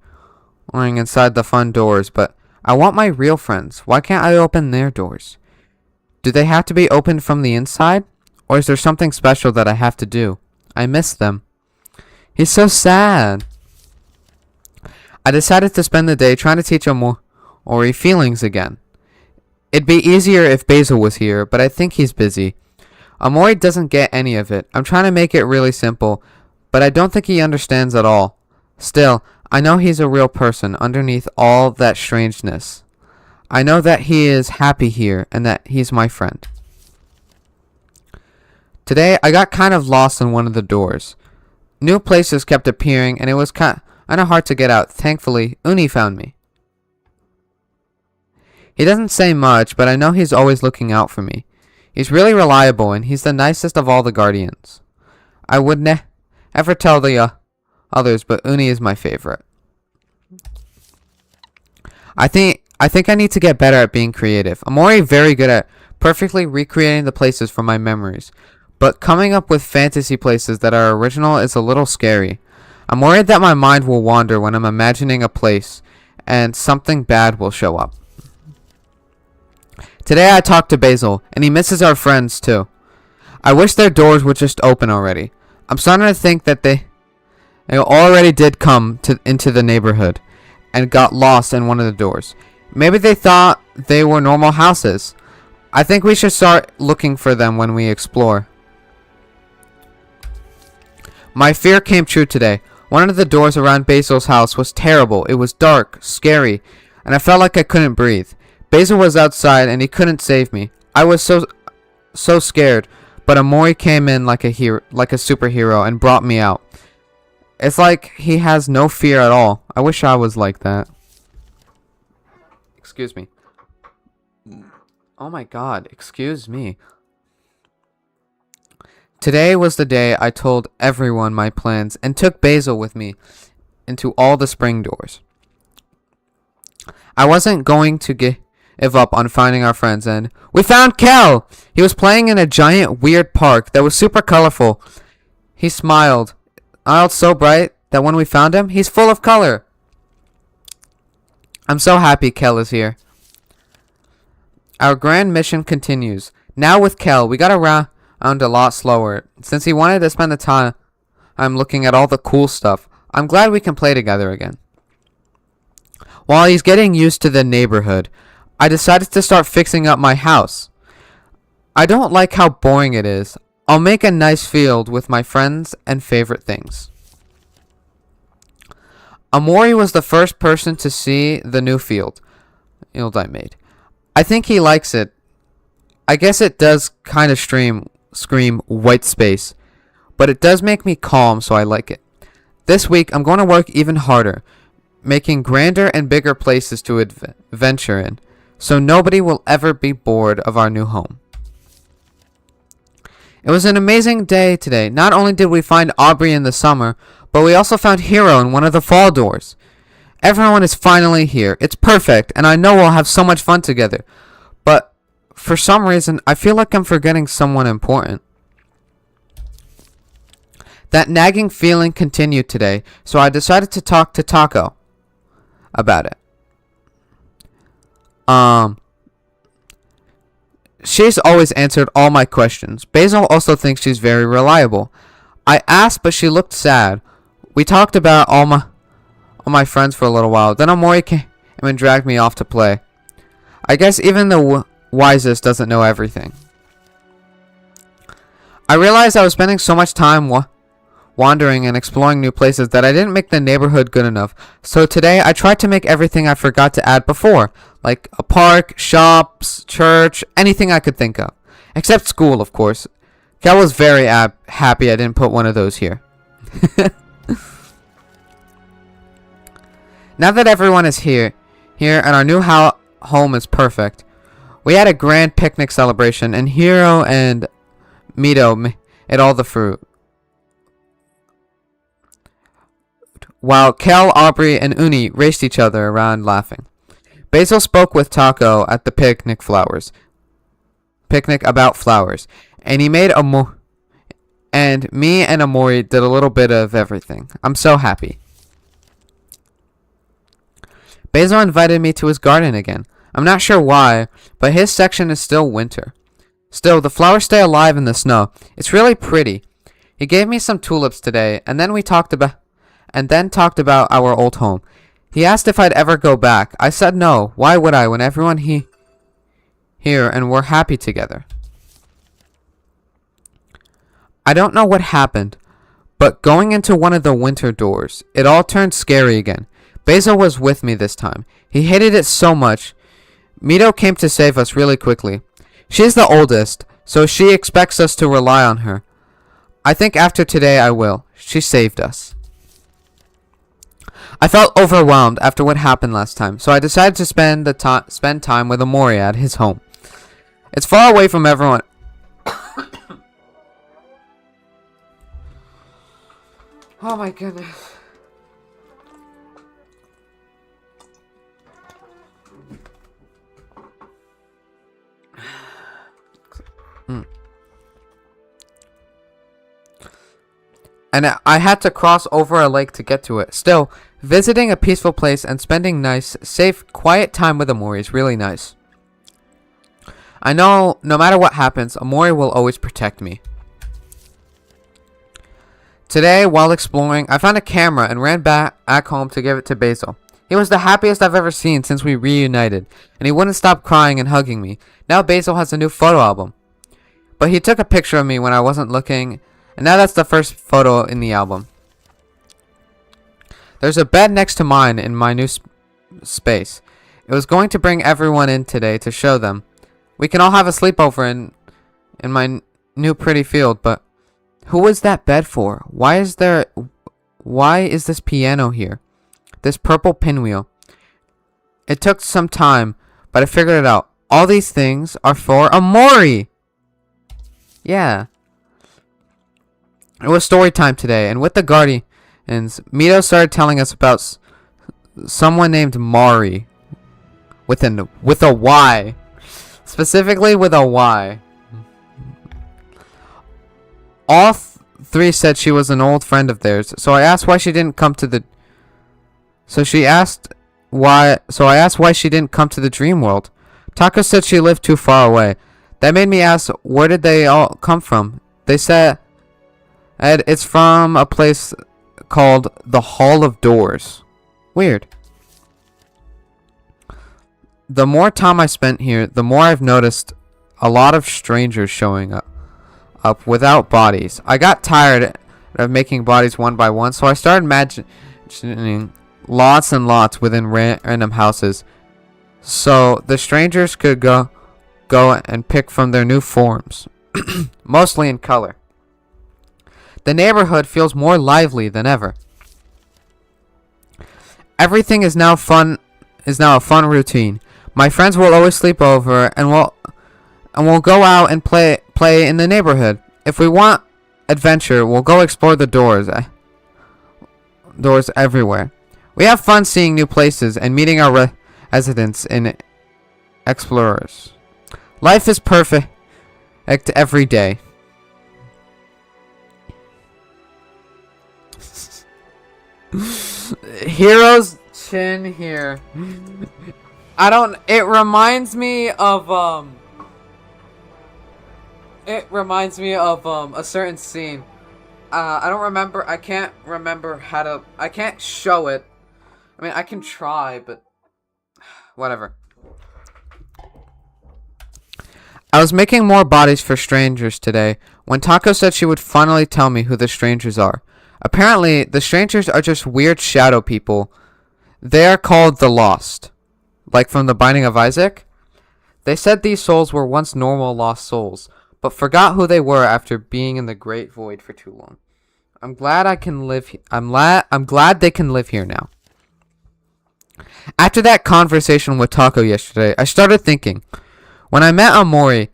inside the fun doors, but I want my real friends. Why can't I open their doors? Do they have to be opened from the inside? Or is there something special that I have to do? I miss them. He's so sad. I decided to spend the day trying to teach Omori feelings again. It'd be easier if Basil was here, but I think he's busy. Omori doesn't get any of it. I'm trying to make it really simple, but I don't think he understands at all. Still, I know he's a real person underneath all that strangeness. I know that he is happy here and that he's my friend. Today, I got kind of lost in one of the doors. New places kept appearing and it was kind of hard to get out. Thankfully, Uni found me. He doesn't say much, but I know he's always looking out for me. He's really reliable and he's the nicest of all the guardians. I would never tell the others, but Uni is my favorite. I think I need to get better at being creative. Omori very good at perfectly recreating the places from my memories. But coming up with fantasy places that are original is a little scary. I'm worried that my mind will wander when I'm imagining a place and something bad will show up. Today I talked to Basil, and he misses our friends too. I wish their doors would just open already. I'm starting to think that they already did come into the neighborhood and got lost in one of the doors. Maybe they thought they were normal houses. I think we should start looking for them when we explore. My fear came true today. One of the doors around Basil's house was terrible. It was dark, scary, and I felt like I couldn't breathe. Basil was outside and he couldn't save me. I was so scared, but Omori came in like a superhero and brought me out. It's like he has no fear at all. I wish I was like that. Excuse me. Oh my god, excuse me. Today was the day I told everyone my plans and took Basil with me into all the spring doors. I wasn't going to give up on finding our friends, and we found Kel! He was playing in a giant weird park that was super colorful. He smiled so bright that when we found him, he's full of color. I'm so happy Kel is here. Our grand mission continues. Now with Kel, we got around a lot slower. Since he wanted to spend the time looking at all the cool stuff, I'm glad we can play together again. While he's getting used to the neighborhood, I decided to start fixing up my house. I don't like how boring it is. I'll make a nice field with my friends and favorite things. Omori was the first person to see the new field I made. I think he likes it. I guess it does kind of scream white space, but it does make me calm, so I like it. This week, I'm going to work even harder, making grander and bigger places to adventure in, so nobody will ever be bored of our new home. It was an amazing day today. Not only did we find Aubrey in the summer, but we also found Hero in one of the fall doors. Everyone is finally here. It's perfect, and I know we'll have so much fun together. But for some reason, I feel like I'm forgetting someone important. That nagging feeling continued today, so I decided to talk to Taco about it. She's always answered all my questions. Basil also thinks she's very reliable. I asked, but she looked sad. We talked about all my friends for a little while. Then Omori came and dragged me off to play. I guess even the wisest doesn't know everything. I realized I was spending so much time wandering and exploring new places that I didn't make the neighborhood good enough. So today I tried to make everything I forgot to add before, like a park, shops, church, anything I could think of. Except school, of course. Cal was very happy I didn't put one of those here. Now that everyone is here and our new home is perfect, we had a grand picnic celebration, and Hiro and Mito ate all the fruit, while Kel, Aubrey, and Uni raced each other around laughing. Basil spoke with Taco at the picnic about flowers, and he made and me and Omori did a little bit of everything. I'm so happy. Basil invited me to his garden again. I'm not sure why, but his section is still winter. Still, the flowers stay alive in the snow. It's really pretty. He gave me some tulips today, and then talked about our old home. He asked if I'd ever go back. I said no. Why would I when everyone here and we're happy together? I don't know what happened, but going into one of the winter doors, it all turned scary again. Basil was with me this time. He hated it so much. Mito came to save us really quickly. She's the oldest, so she expects us to rely on her. I think after today I will. She saved us. I felt overwhelmed after what happened last time, so I decided to spend time with Omori at his home. It's far away from everyone. Oh my goodness. Mm. And I had to cross over a lake to get to it. Still, visiting a peaceful place and spending nice, safe, quiet time with Omori is really nice. I know no matter what happens, Omori will always protect me. Today, while exploring, I found a camera and ran back home to give it to Basil. He was the happiest I've ever seen since we reunited, and he wouldn't stop crying and hugging me. Now Basil has a new photo album. But he took a picture of me when I wasn't looking, and now that's the first photo in the album. There's a bed next to mine in my new space. It was going to bring everyone in today to show them. We can all have a sleepover in my new pretty field, but who is that bed for? Why is this piano here? This purple pinwheel. It took some time, but I figured it out. All these things are for Omori! Yeah. It was story time today, and with the Guardians, Mito started telling us about someone named Mari. With a Y. Specifically with a Y. All three said she was an old friend of theirs, so I asked why she didn't come to the... So I asked why she didn't come to the dream world. Taka said she lived too far away. That made me ask, where did they all come from? They said it's from a place called the Hall of Doors. Weird. The more time I spent here, the more I've noticed a lot of strangers showing up without bodies. I got tired of making bodies one by one, so I started imagining lots and lots within random houses, so the strangers could go and pick from their new forms, mostly in color. The neighborhood feels more lively than ever. Everything is now a fun routine. My friends will always sleep over, and we'll go out and play in the neighborhood. If we want adventure, we'll go explore the doors everywhere. We have fun seeing new places and meeting our residents and explorers. Life is perfect every day. Hero's chin here. It reminds me of a certain scene. I can't remember I can't show it. I mean, I can try, but whatever. I was making more bodies for strangers today when Taco said she would finally tell me who the strangers are. Apparently, the strangers are just weird shadow people. They are called the Lost. Like from The Binding of Isaac? They said these souls were once normal lost souls, but forgot who they were after being in the Great Void for too long. I'm glad they can live here now. After that conversation with Taco yesterday, I started thinking. When I met Omori,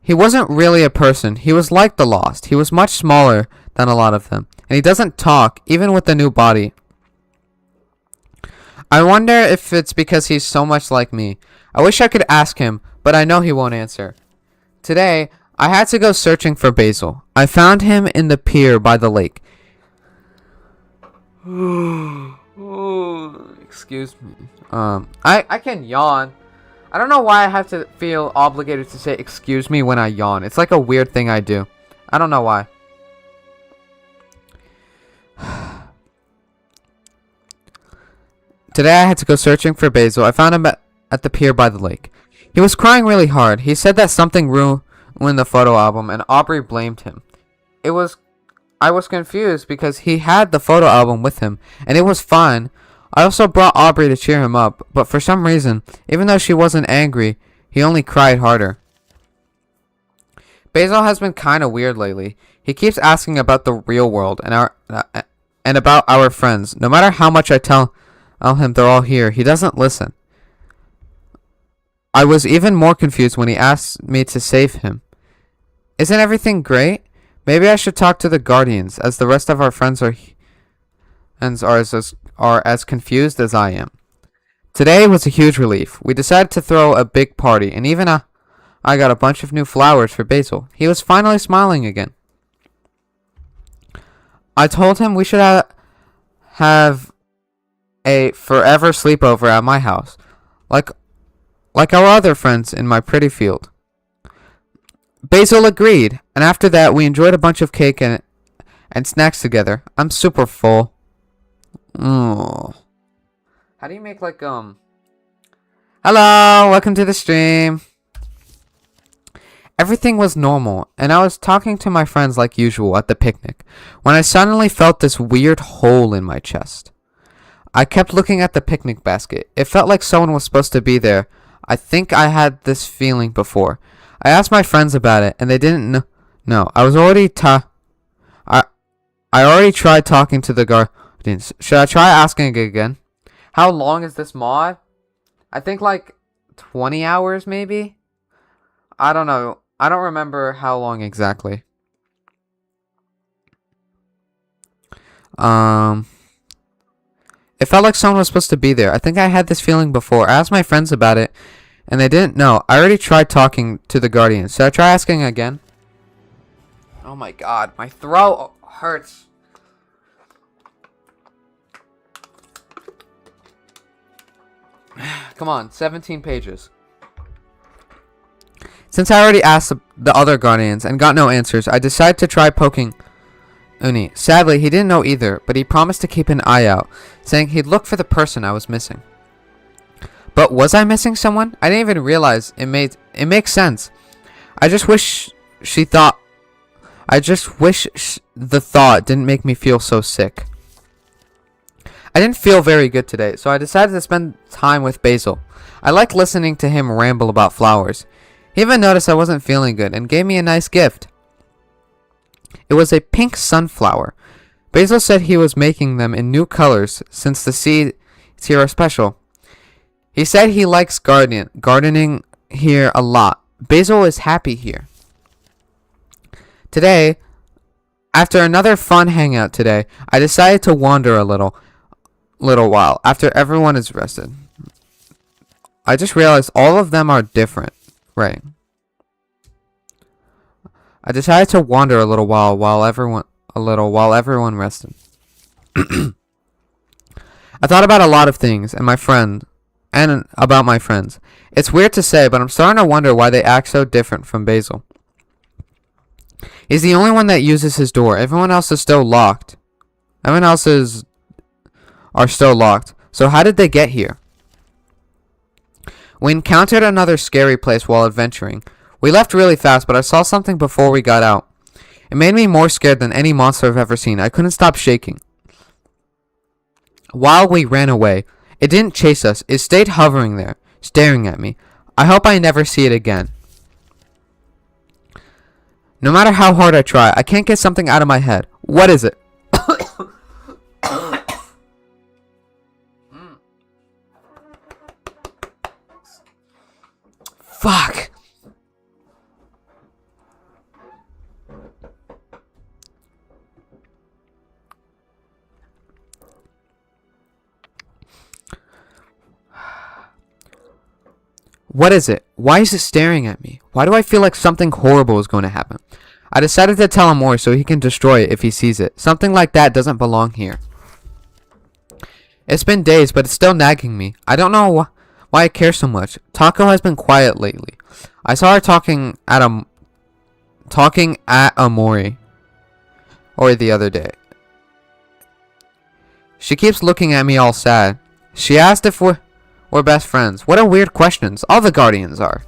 he wasn't really a person. He was like the Lost. He was much smaller than a lot of them, and he doesn't talk, even with the new body. I wonder if it's because he's so much like me. I wish I could ask him, but I know he won't answer. Today, I had to go searching for Basil. I found him in the pier by the lake. Excuse me. I can yawn. I don't know why I have to feel obligated to say excuse me when I yawn. It's like a weird thing I do. I don't know why. Today I had to go searching for Basil. I found him at the pier by the lake. He was crying really hard. He said that something ruined the photo album, and Aubrey blamed him. I was confused because he had the photo album with him, and it was fine. I also brought Aubrey to cheer him up, but for some reason, even though she wasn't angry, he only cried harder. Basil has been kind of weird lately. He keeps asking about the real world and about our friends. No matter how much I tell him they're all here, he doesn't listen. I was even more confused when he asked me to save him. Isn't everything great? Maybe I should talk to the Guardians, as the rest of our friends are as confused as I am. Today was a huge relief. We decided to throw a big party, and even I got a bunch of new flowers for Basil. He was finally smiling again. I told him we should have a forever sleepover at my house, like our other friends in my pretty field. Basil agreed, and after that we enjoyed a bunch of cake and snacks together. I'm super full. Oh. How do you make hello, welcome to the stream. Everything was normal, and I was talking to my friends like usual at the picnic, when I suddenly felt this weird hole in my chest. I kept looking at the picnic basket. It felt like someone was supposed to be there. I think I had this feeling before. I asked my friends about it, and they didn't know. I already tried talking to the guardians. Should I try asking again? How long is this mod? I think like 20 hours maybe? I don't know. I don't remember how long exactly. It felt like someone was supposed to be there. I think I had this feeling before. I asked my friends about it, and they didn't know. I already tried talking to the guardians. Should I try asking again? Oh my god, my throat hurts. Come on, 17 pages. Since I already asked the other guardians and got no answers, I decided to try poking Uni. Sadly, he didn't know either, but he promised to keep an eye out, saying he'd look for the person I was missing. But was I missing someone? I didn't even realize it makes sense. I just wish the thought didn't make me feel so sick. I didn't feel very good today, so I decided to spend time with Basil. I liked listening to him ramble about flowers. He even noticed I wasn't feeling good and gave me a nice gift. It was a pink sunflower. Basil said he was making them in new colors since the seeds here are special. He said he likes gardening here a lot. Basil is happy here. Today, after another fun hangout today, I decided to wander a little while after everyone is rested. I just realized all of them are different. Right. I decided to wander a little while everyone rested. I thought about a lot of things and about my friends. It's weird to say, but I'm starting to wonder why they act so different from Basil. He's the only one that uses his door. Everyone else is still locked. Are still locked. So how did they get here? We encountered another scary place while adventuring. We left really fast, but I saw something before we got out. It made me more scared than any monster I've ever seen. I couldn't stop shaking. While we ran away, it didn't chase us. It stayed hovering there, staring at me. I hope I never see it again. No matter how hard I try, I can't get something out of my head. What is it? Fuck. What is it? Why is it staring at me? Why do I feel like something horrible is going to happen? I decided to tell him more so he can destroy it if he sees it. Something like that doesn't belong here. It's been days, but it's still nagging me. I don't know why I care so much. Taco has been quiet lately. I saw her talking at Omori the other day. She keeps looking at me all sad. She asked if we're best friends. What a weird questions. All the guardians are.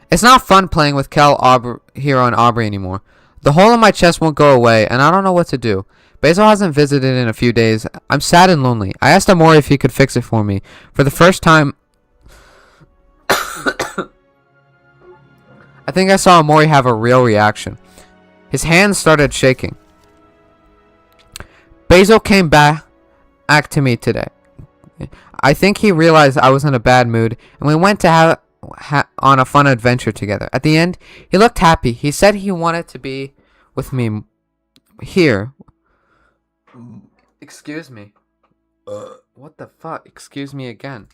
It's not fun playing with Hero and Aubrey anymore. The hole in my chest won't go away, and I don't know what to do. Basil hasn't visited in a few days. I'm sad and lonely. I asked Omori if he could fix it for me. For the first time, I think I saw Omori have a real reaction. His hands started shaking. Basil came back to me today. I think he realized I was in a bad mood, and we went to have on a fun adventure together. At the end, he looked happy. He said he wanted to be with me here. Excuse me. What the fuck? Excuse me again.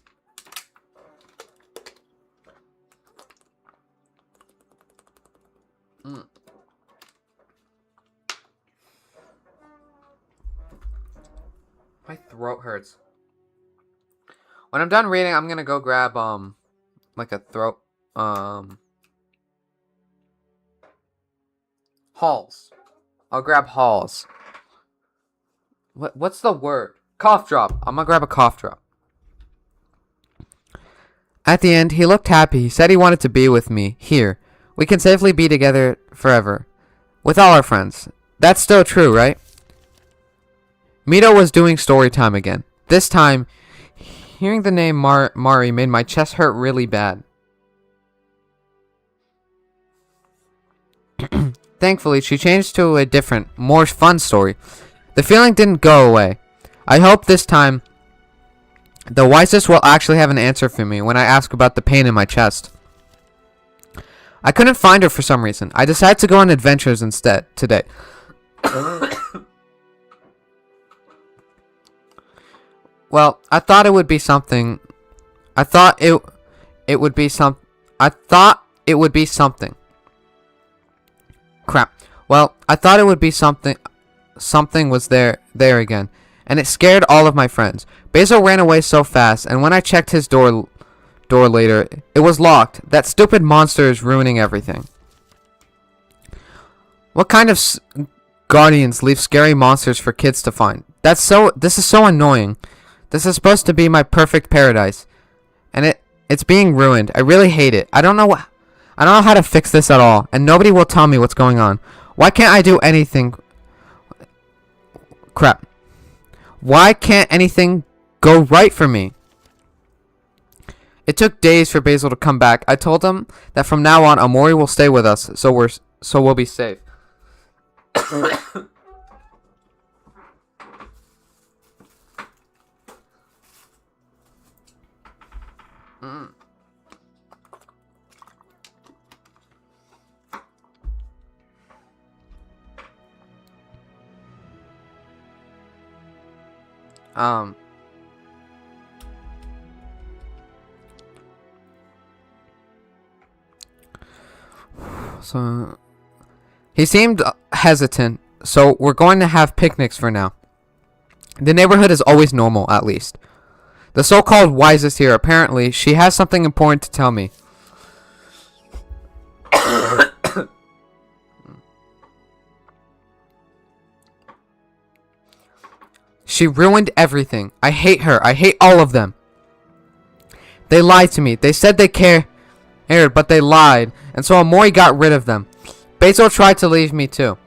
Mm. My throat hurts. When I'm done reading, I'm gonna go grab like a throat Halls. I'll grab Halls. What's the word? Cough drop. I'm gonna grab a cough drop. At the end, he looked happy. He said he wanted to be with me here. We can safely be together forever. With all our friends. That's still true, right? Mito was doing story time again. This time, hearing the name Mari made my chest hurt really bad. Thankfully, she changed to a different, more fun story. The feeling didn't go away. I hope this time the wisest will actually have an answer for me when I ask about the pain in my chest. I couldn't find her for some reason. I decided to go on adventures instead today. Well, I thought it would be something. I thought it would be something. Crap. Well, I thought it would be something. Something was there again, and it scared all of my friends. Basil ran away so fast, and when I checked his door later, it was locked. That stupid monster is ruining everything. What kind of guardians leave scary monsters for kids to find? This is so annoying. This is supposed to be my perfect paradise, and it's being ruined. I really hate it. I don't know how to fix this at all, and nobody will tell me what's going on. Why can't I do anything? Crap. Why can't anything go right for me? It took days for Basil to come back. I told him that from now on, Omori will stay with us, so we'll be safe. So he seemed hesitant, so we're going to have picnics for now. The neighborhood is always normal, at least. The so-called wisest here, apparently, she has something important to tell me. She ruined everything. I hate her. I hate all of them. They lied to me. They said they cared, but they lied. And so Omori got rid of them. Basil tried to leave me too.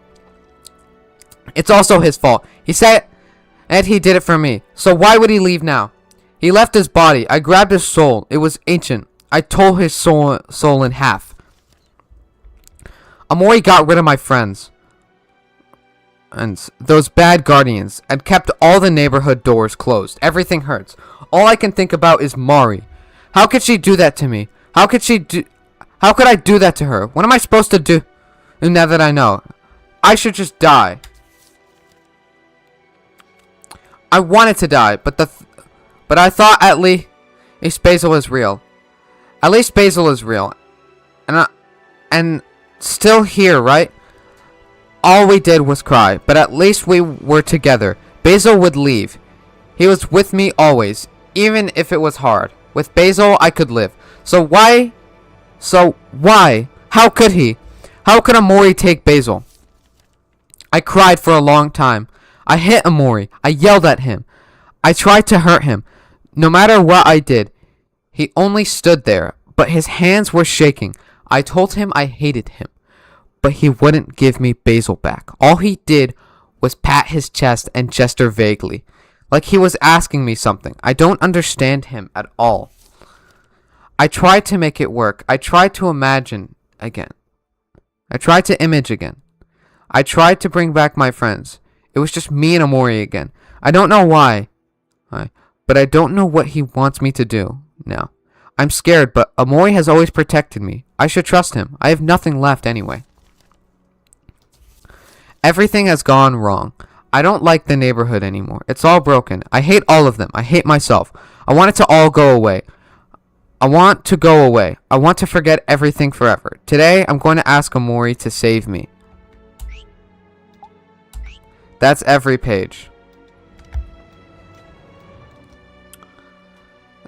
It's also his fault. He said and he did it for me. So why would he leave now? He left his body. I grabbed his soul. It was ancient. I tore his soul in half. Omori got rid of my friends. And those bad guardians, and kept all the neighborhood doors closed. Everything hurts. All I can think about is Mari. How could she do that to me? How could I do that to her? What am I supposed to do now that I know? I should just die. I wanted to die, but I thought at least Basil is real. At least Basil is real. And still here, right? All we did was cry, but at least we were together. Basil would leave. He was with me always, even if it was hard. With Basil, I could live. So why? How could he? How could Omori take Basil? I cried for a long time. I hit Omori. I yelled at him. I tried to hurt him. No matter what I did, he only stood there, but his hands were shaking. I told him I hated him. But he wouldn't give me Basil back. All he did was pat his chest and gesture vaguely, like he was asking me something. I don't understand him at all. I tried to make it work. I tried to imagine again. I tried to image again. I tried to bring back my friends. It was just me and Omori again. I don't know why, but I don't know what he wants me to do now. I'm scared, but Omori has always protected me. I should trust him. I have nothing left anyway. Everything has gone wrong. I don't like the neighborhood anymore. It's all broken. I hate all of them. I hate myself. I want it to all go away. I want to go away. I want to forget everything forever. Today, I'm going to ask Omori to save me. That's every page.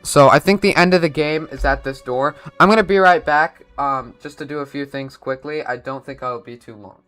So I think the end of the game is at this door. I'm going to be right back just to do a few things quickly. I don't think I'll be too long.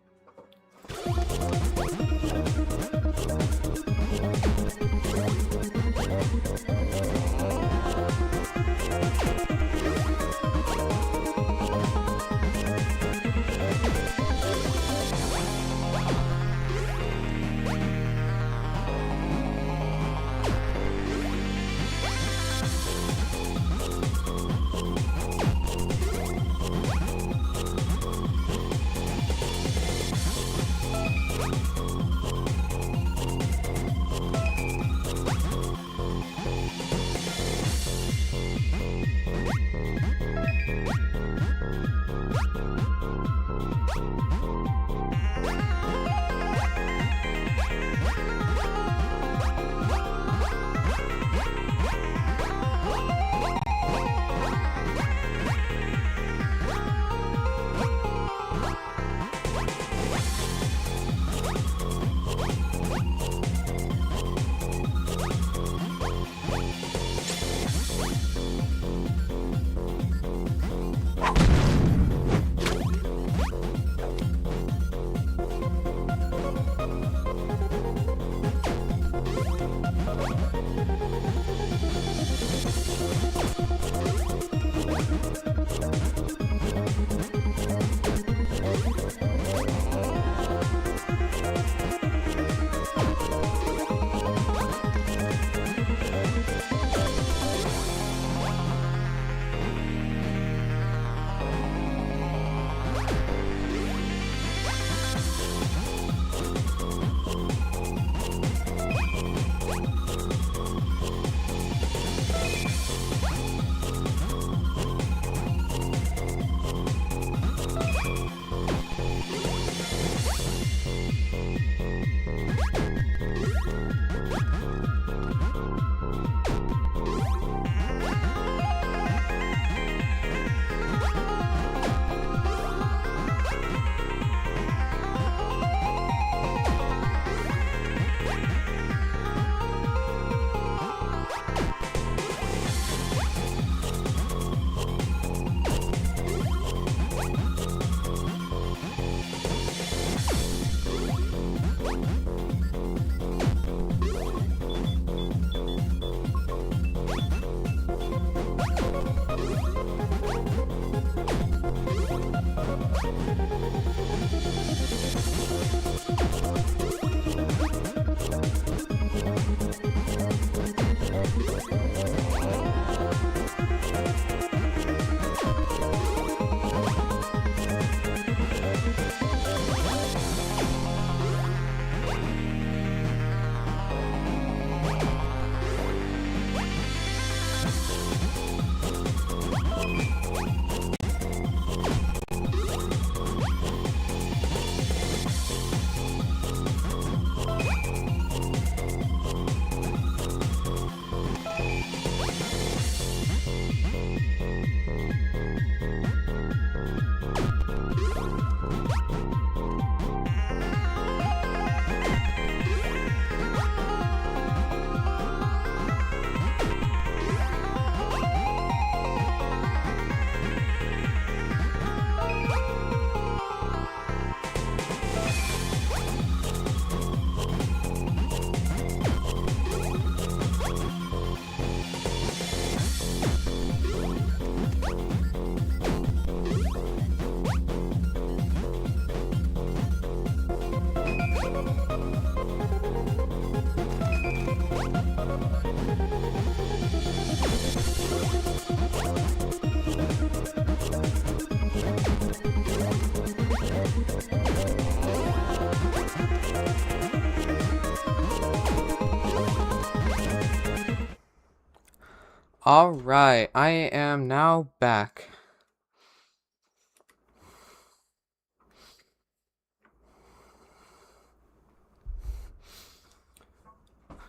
Alright, I am now back.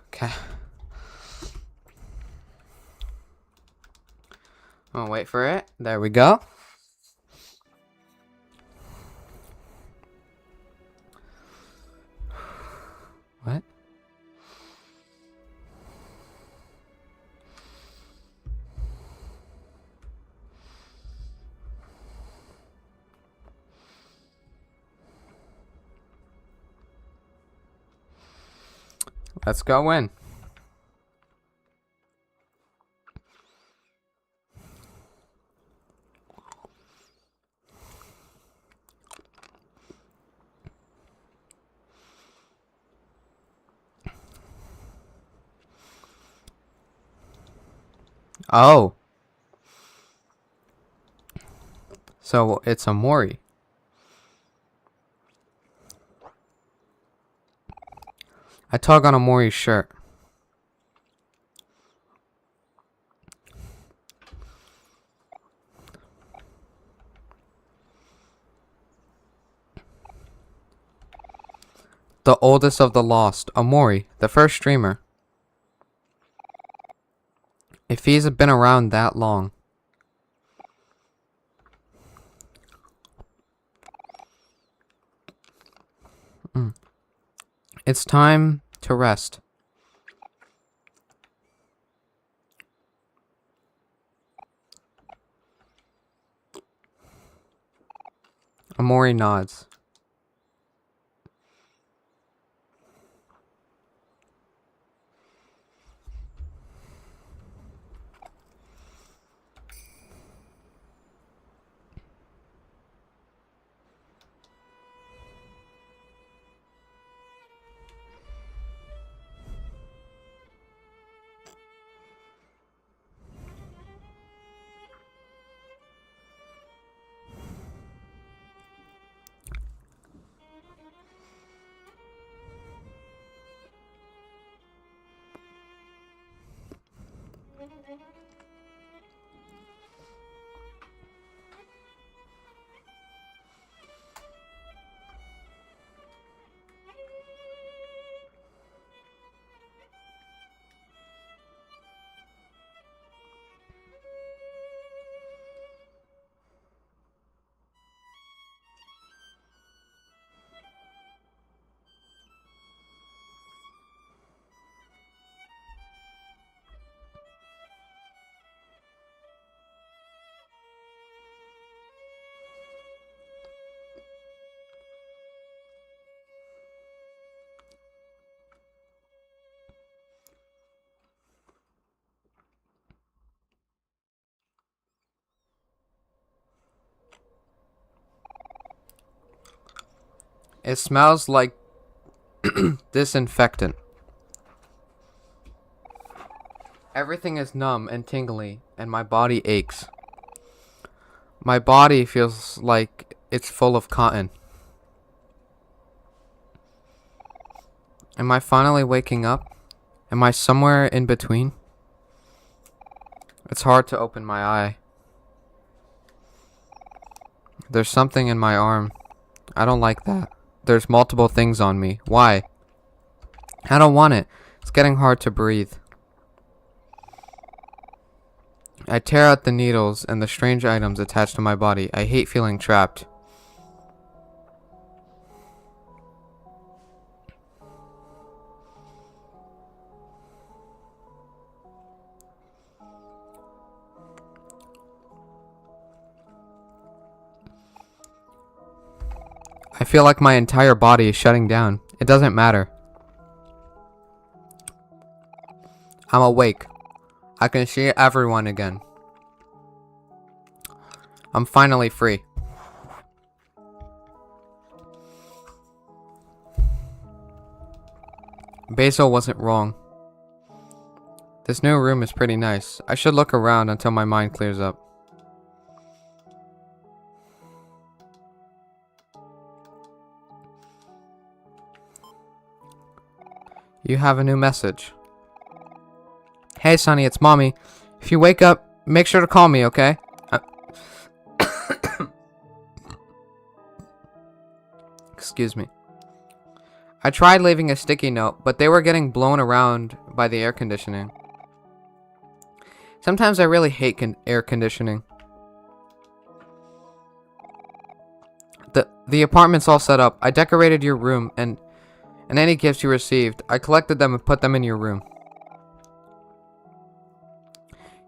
Okay. I'll wait for it. There we go. What? Let's go in. Oh. So it's omori. I tug on Omori's shirt. The oldest of the lost, Omori, the first streamer. If he's been around that long. It's time to rest. Omori nods. It smells like disinfectant. Everything is numb and tingly, and my body aches. My body feels like it's full of cotton. Am I finally waking up? Am I somewhere in between? It's hard to open my eye. There's something in my arm. I don't like that. There's multiple things on me. Why? I don't want it. It's getting hard to breathe. I tear out the needles and the strange items attached to my body. I hate feeling trapped. I feel like my entire body is shutting down. It doesn't matter. I'm awake. I can see everyone again. I'm finally free. Basil wasn't wrong. This new room is pretty nice. I should look around until my mind clears up. You have a new message. Hey, Sonny, it's Mommy. If you wake up, make sure to call me, okay? Excuse me. I tried leaving a sticky note, but they were getting blown around by the air conditioning. Sometimes I really hate air conditioning. The apartment's all set up. I decorated your room, and any gifts you received, I collected them and put them in your room.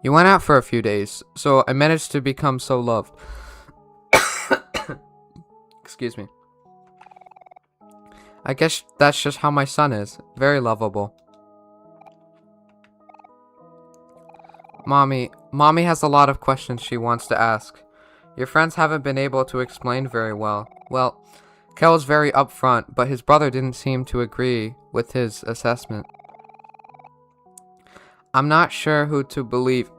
You went out for a few days, so I managed to become so loved. Excuse me. I guess that's just how my son is. Very lovable. Mommy has a lot of questions she wants to ask. Your friends haven't been able to explain very well. Well, Kel was very upfront, but his brother didn't seem to agree with his assessment. I'm not sure who to believe.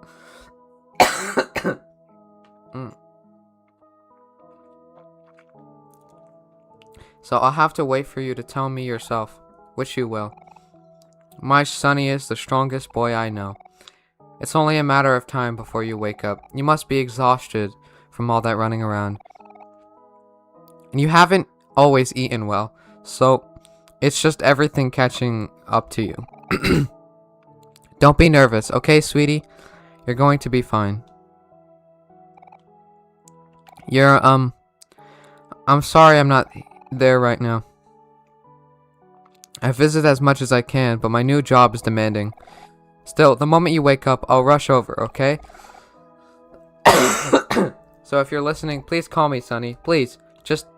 So I'll have to wait for you to tell me yourself, which you will. My Sonny is the strongest boy I know. It's only a matter of time before you wake up. You must be exhausted from all that running around. And you haven't always eaten well, so it's just everything catching up to you. Don't be nervous, okay, sweetie? You're going to be fine. I'm sorry I'm not there right now. I visit as much as I can, but my new job is demanding. Still, the moment you wake up, I'll rush over, okay? So if you're listening, please call me, Sonny. Please, just...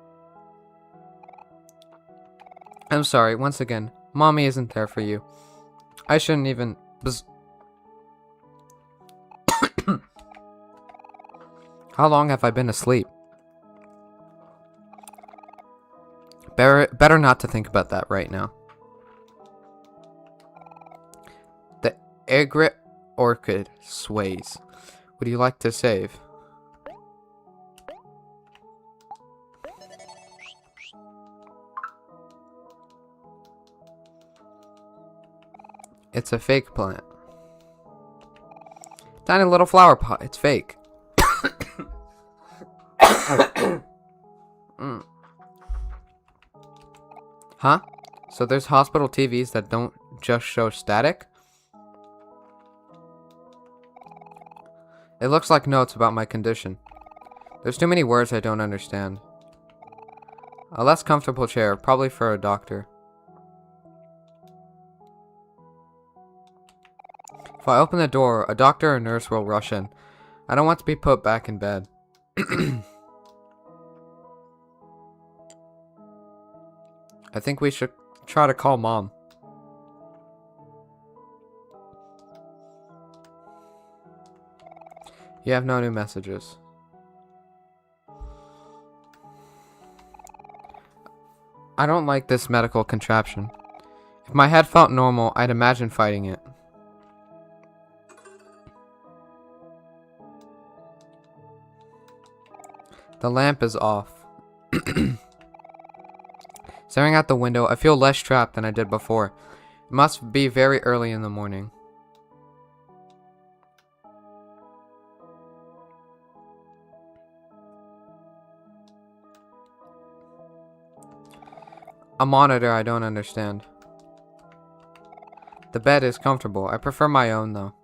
I'm sorry, once again. Mommy isn't there for you. I shouldn't even... How long have I been asleep? Better not to think about that right now. The egret orchid sways. Would you like to save? It's a fake plant. Tiny little flower pot. It's fake. Huh? So there's hospital TVs that don't just show static? It looks like notes about my condition. There's too many words I don't understand. A less comfortable chair, probably for a doctor. If I open the door, a doctor or nurse will rush in. I don't want to be put back in bed. I think we should try to call Mom. You have no new messages. I don't like this medical contraption. If my head felt normal, I'd imagine fighting it. The lamp is off. Staring out the window, I feel less trapped than I did before. It must be very early in the morning. A monitor I don't understand. The bed is comfortable. I prefer my own though.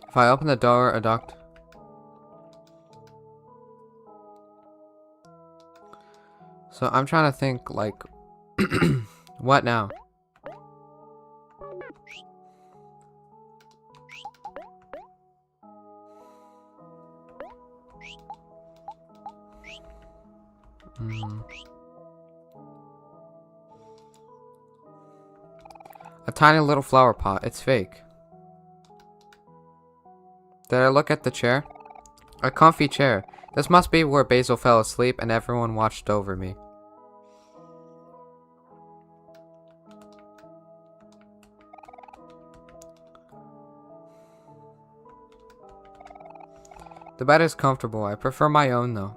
If I open the door, a doctor... So I'm trying to think, like... What now? A tiny little flower pot. It's fake. Did I look at the chair? A comfy chair. This must be where Basil fell asleep and everyone watched over me. The bed is comfortable. I prefer my own though.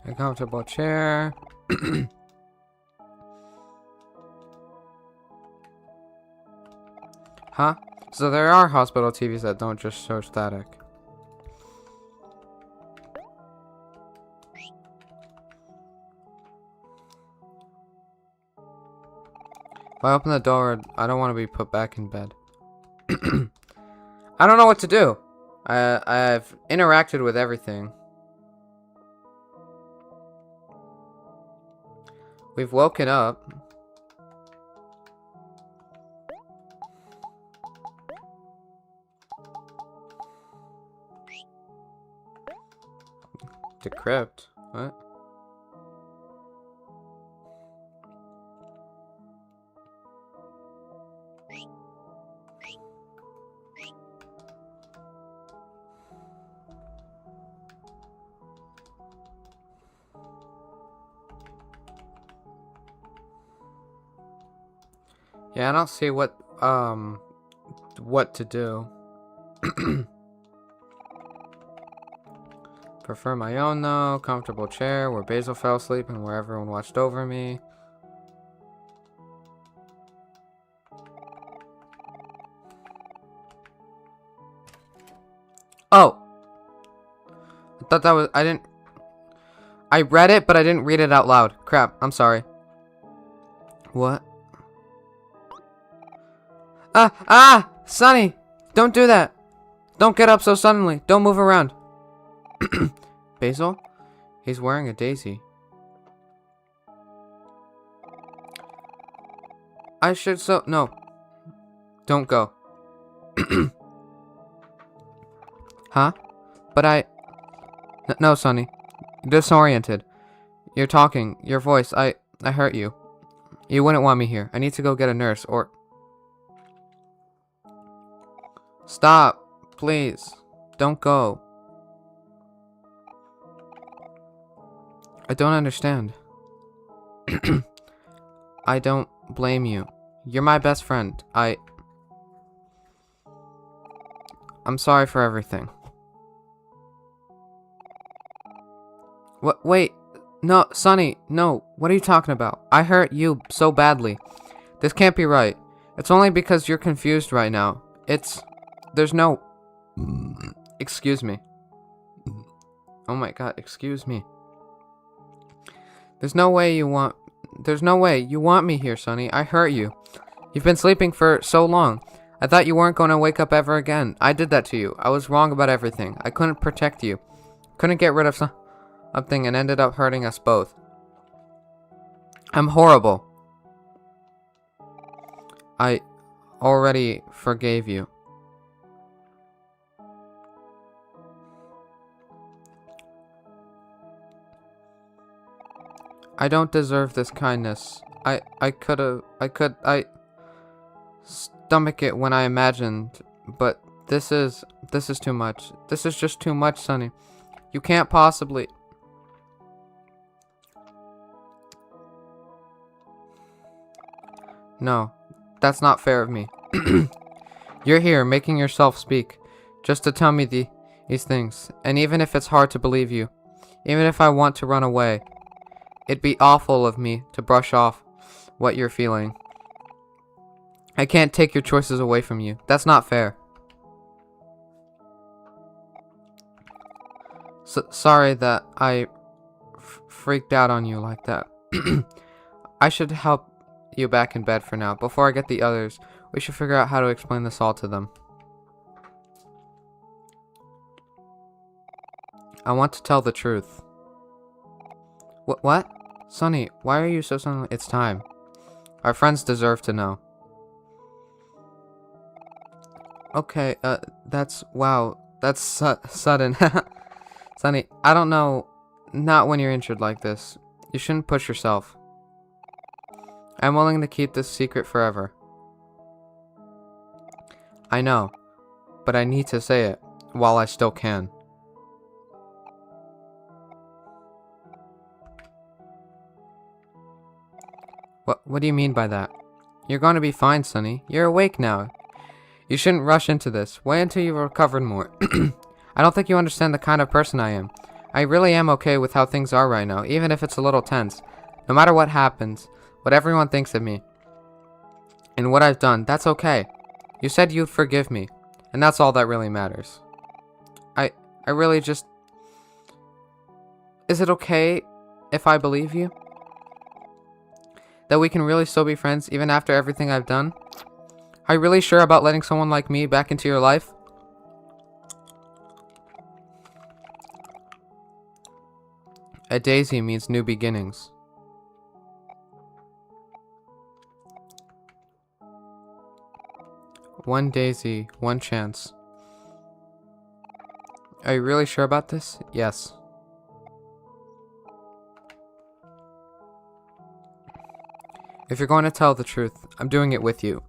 A comfortable chair. Huh? So there are hospital TVs that don't just show static. If I open the door, I don't want to be put back in bed. I don't know what to do. I've interacted with everything. We've woken up. Decrypt? What? Yeah, I don't see what to do. Prefer my own though. Comfortable chair where Basil fell asleep and where everyone watched over me. Oh! I thought that was... I read it, but I didn't read it out loud. Crap, I'm sorry. What? Sonny! Don't do that! Don't get up so suddenly. Don't move around. Basil? He's wearing a daisy. No. Don't go. Huh? But no, Sonny. Disoriented. You're talking. Your voice. I hurt you. You wouldn't want me here. I need to go get a nurse or... Stop. Please. Don't go. I don't understand. I don't blame you. You're my best friend. I'm sorry for everything. What? Wait. No, Sonny. No. What are you talking about? I hurt you so badly. This can't be right. It's only because you're confused right now. There's no... Excuse me. Oh my god, excuse me. There's no way you want me here, Sonny. I hurt you. You've been sleeping for so long. I thought you weren't going to wake up ever again. I did that to you. I was wrong about everything. I couldn't protect you. Couldn't get rid of something and ended up hurting us both. I'm horrible. I already forgave you. I don't deserve this kindness. I stomach it when I imagined, but this is too much. This is just too much, Sonny. You can't possibly... No, that's not fair of me. You're here, making yourself speak, just to tell me these things, and even if it's hard to believe you, even if I want to run away, it'd be awful of me to brush off what you're feeling. I can't take your choices away from you. That's not fair. Sorry that I freaked out on you like that. I should help you back in bed for now. Before I get the others, we should figure out how to explain this all to them. I want to tell the truth. What? Sonny, why are you so suddenly? It's time. Our friends deserve to know. Okay, wow, that's sudden. Sonny, I don't know, not when you're injured like this. You shouldn't push yourself. I'm willing to keep this secret forever. I know, but I need to say it while I still can. What do you mean by that? You're going to be fine, Sonny. You're awake now. You shouldn't rush into this. Wait until you've recovered more. I don't think you understand the kind of person I am. I really am okay with how things are right now, even if it's a little tense. No matter what happens, what everyone thinks of me, and what I've done, that's okay. You said you'd forgive me, and that's all that really matters. I really just... Is it okay if I believe you? That we can really still be friends even after everything I've done? Are you really sure about letting someone like me back into your life? A daisy means new beginnings. One daisy, one chance. Are you really sure about this? Yes. If you're going to tell the truth, I'm doing it with you.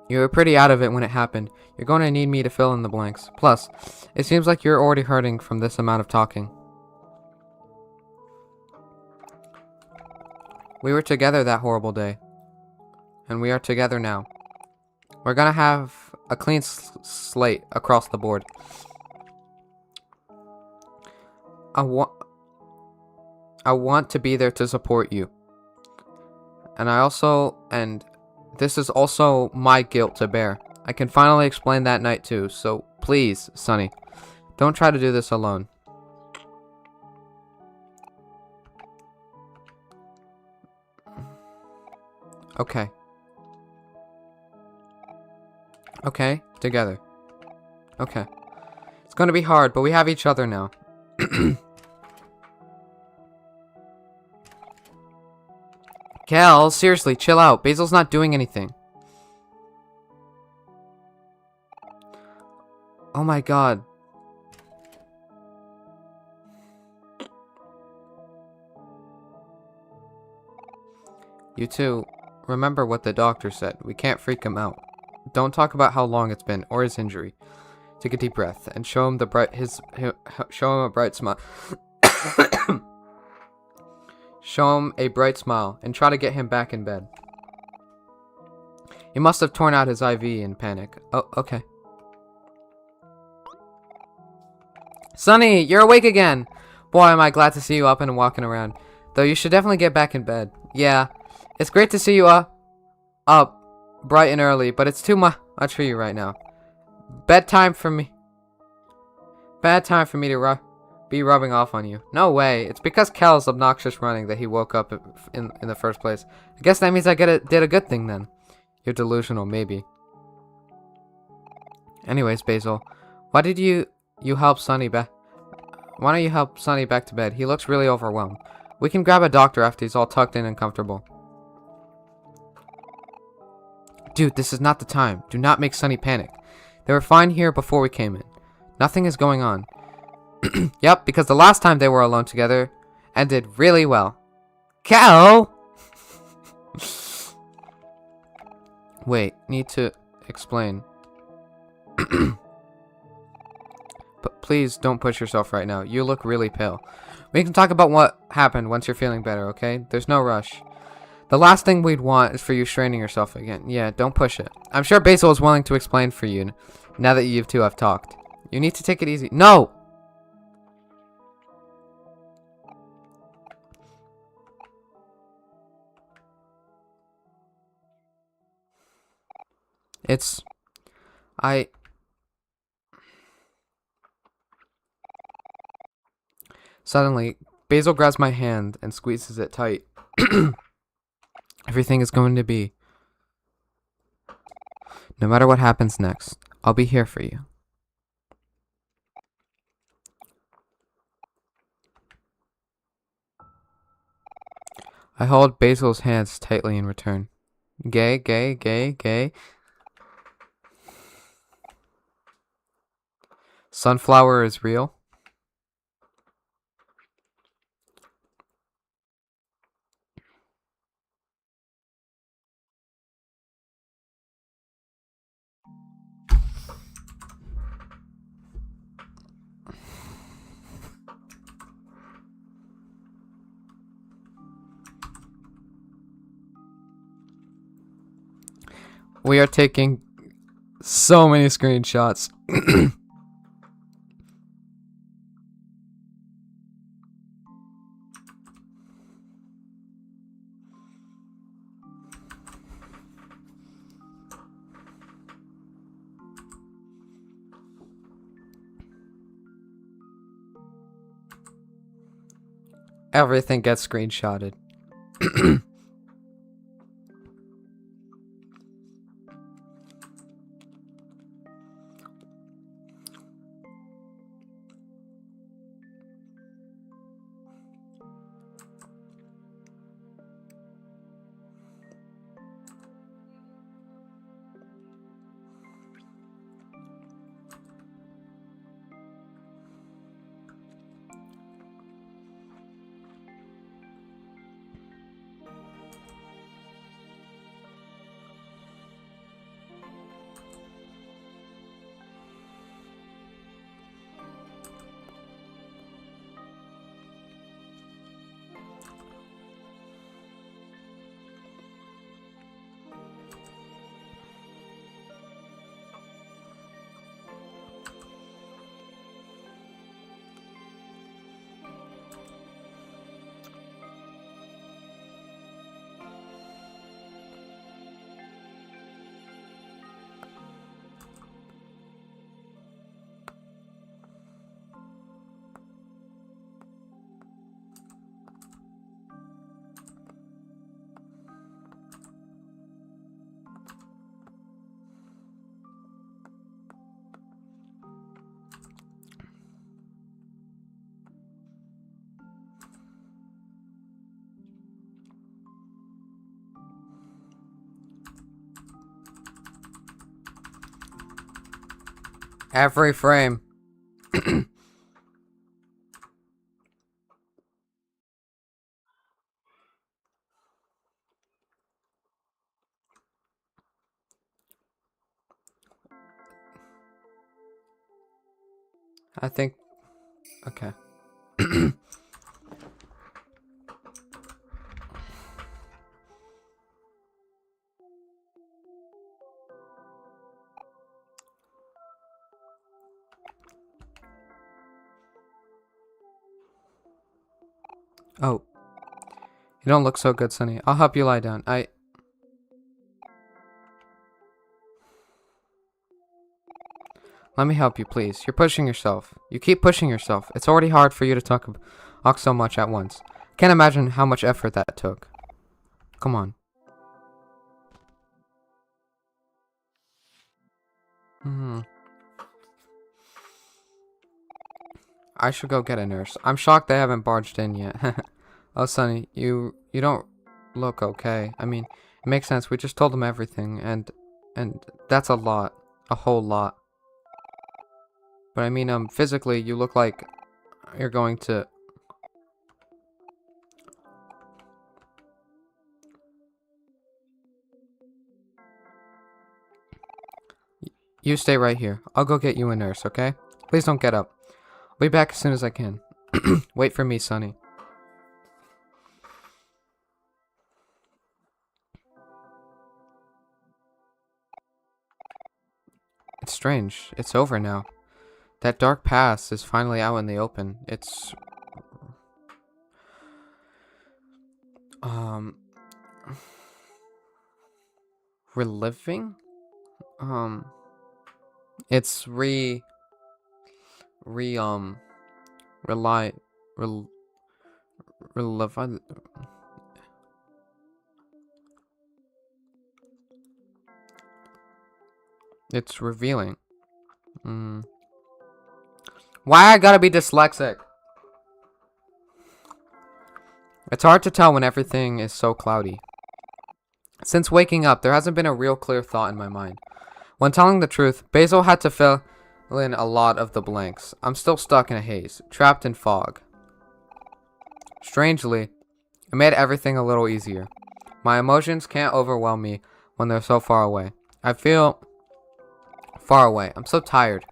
You were pretty out of it when it happened. You're going to need me to fill in the blanks. Plus, it seems like you're already hurting from this amount of talking. We were together that horrible day. And we are together now. We're gonna have a clean slate across the board. I want to be there to support you. And this is also my guilt to bear. I can finally explain that night too, so please, Sunny, don't try to do this alone. Okay. Okay, together. Okay. It's gonna be hard, but we have each other now. Cal, seriously, chill out. Basil's not doing anything. Oh my god. You two, remember what the doctor said. We can't freak him out. Don't talk about how long it's been or his injury. Take a deep breath and show him show him a bright smile. Show him a bright smile and try to get him back in bed. He must have torn out his IV in panic. Oh, okay. Sunny, you're awake again! Boy, am I glad to see you up and walking around. Though you should definitely get back in bed. Yeah, it's great to see you up bright and early, but it's too much for you right now. Bad time for me to be rubbing off on you. No way. It's because Cal's obnoxious running that he woke up in the first place. I guess that means I did a good thing then. You're delusional, maybe. Anyways, Basil, why did you help Sunny back? Why don't you help Sunny back to bed? He looks really overwhelmed. We can grab a doctor after he's all tucked in and comfortable. Dude, this is not the time. Do not make Sunny panic. They were fine here before we came in. Nothing is going on. Yep, because the last time they were alone together ended really well. Cal! Wait, need to explain. But please don't push yourself right now. You look really pale. We can talk about what happened once you're feeling better, okay? There's no rush. The last thing we'd want is for you straining yourself again. Yeah, don't push it. I'm sure Basil is willing to explain for you now that you two have talked. You need to take it easy. No! Suddenly, Basil grabs my hand and squeezes it tight. Everything is going to be. No matter what happens next, I'll be here for you. I hold Basil's hands tightly in return. Gay, gay, gay, gay. Sunflower is real. We are taking So many screenshots. Everything gets screenshotted. Every frame. I think. Okay. Oh. You don't look so good, Sunny. I'll help you lie down. Let me help you, please. You're pushing yourself. You keep pushing yourself. It's already hard for you to talk so much at once. Can't imagine how much effort that took. Come on. I should go get a nurse. I'm shocked they haven't barged in yet. Oh, Sonny, you don't look okay. I mean, it makes sense. We just told them everything, and that's a lot. A whole lot. But I mean, physically, you look like you're going to... You stay right here. I'll go get you a nurse, okay? Please don't get up. I'll be back as soon as I can. Wait for me, Sonny. It's strange. It's over now. That dark past is finally out in the open. It's... reliving? It's rely... relive... It's revealing. Why I gotta be dyslexic? It's hard to tell when everything is so cloudy. Since waking up, there hasn't been a real clear thought in my mind. When telling the truth, Basil had to fill in a lot of the blanks. I'm still stuck in a haze, trapped in fog. Strangely, it made everything a little easier. My emotions can't overwhelm me when they're so far away. I feel far away. I'm so tired.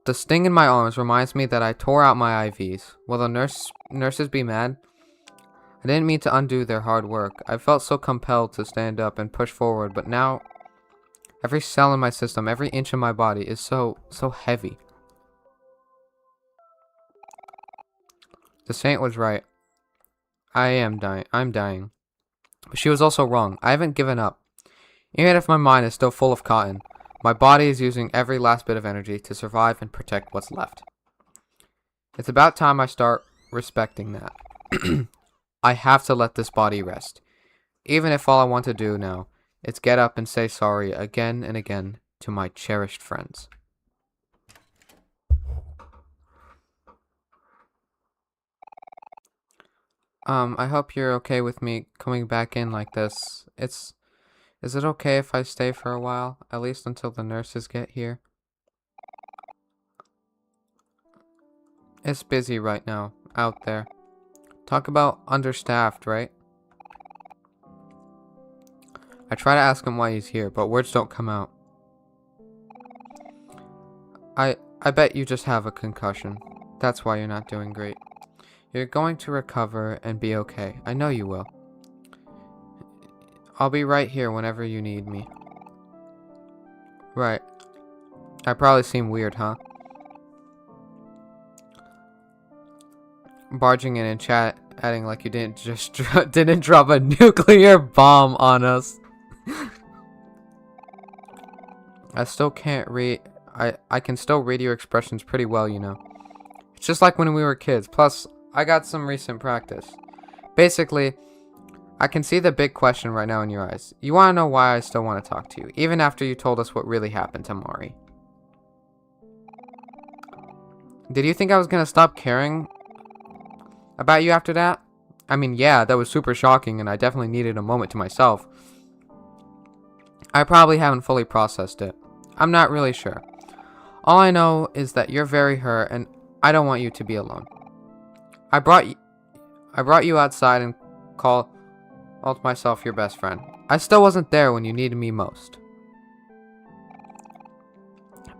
The sting in my arms reminds me that I tore out my IVs. Will the nurses be mad? I didn't mean to undo their hard work. I felt so compelled to stand up and push forward, but now Every cell in my system, every inch of my body is so heavy. The saint was right. I am dying. I'm dying. But she was also wrong. I haven't given up. Even if my mind is still full of cotton, my body is using every last bit of energy to survive and protect what's left. It's about time I start respecting that. I have to let this body rest. Even if all I want to do now is get up and say sorry again and again to my cherished friends. I hope you're okay with me coming back in like this. Is it okay if I stay for a while? At least until the nurses get here? It's busy right now, out there. Talk about understaffed, right? I try to ask him why he's here, but words don't come out. I bet you just have a concussion. That's why you're not doing great. You're going to recover and be okay. I know you will. I'll be right here whenever you need me. Right. I probably seem weird, huh? Barging in and chatting like you didn't just didn't drop a nuclear bomb on us. I still can't read. I can still read your expressions pretty well, you know. It's just like when we were kids. Plus, I got some recent practice. Basically, I can see the big question right now in your eyes. You want to know why I still want to talk to you, even after you told us what really happened to Mari. Did you think I was going to stop caring about you after that? I mean, yeah, that was super shocking, and I definitely needed a moment to myself. I probably haven't fully processed it. I'm not really sure. All I know is that you're very hurt, and I don't want you to be alone. I brought you outside and called myself your best friend. I still wasn't there when you needed me most.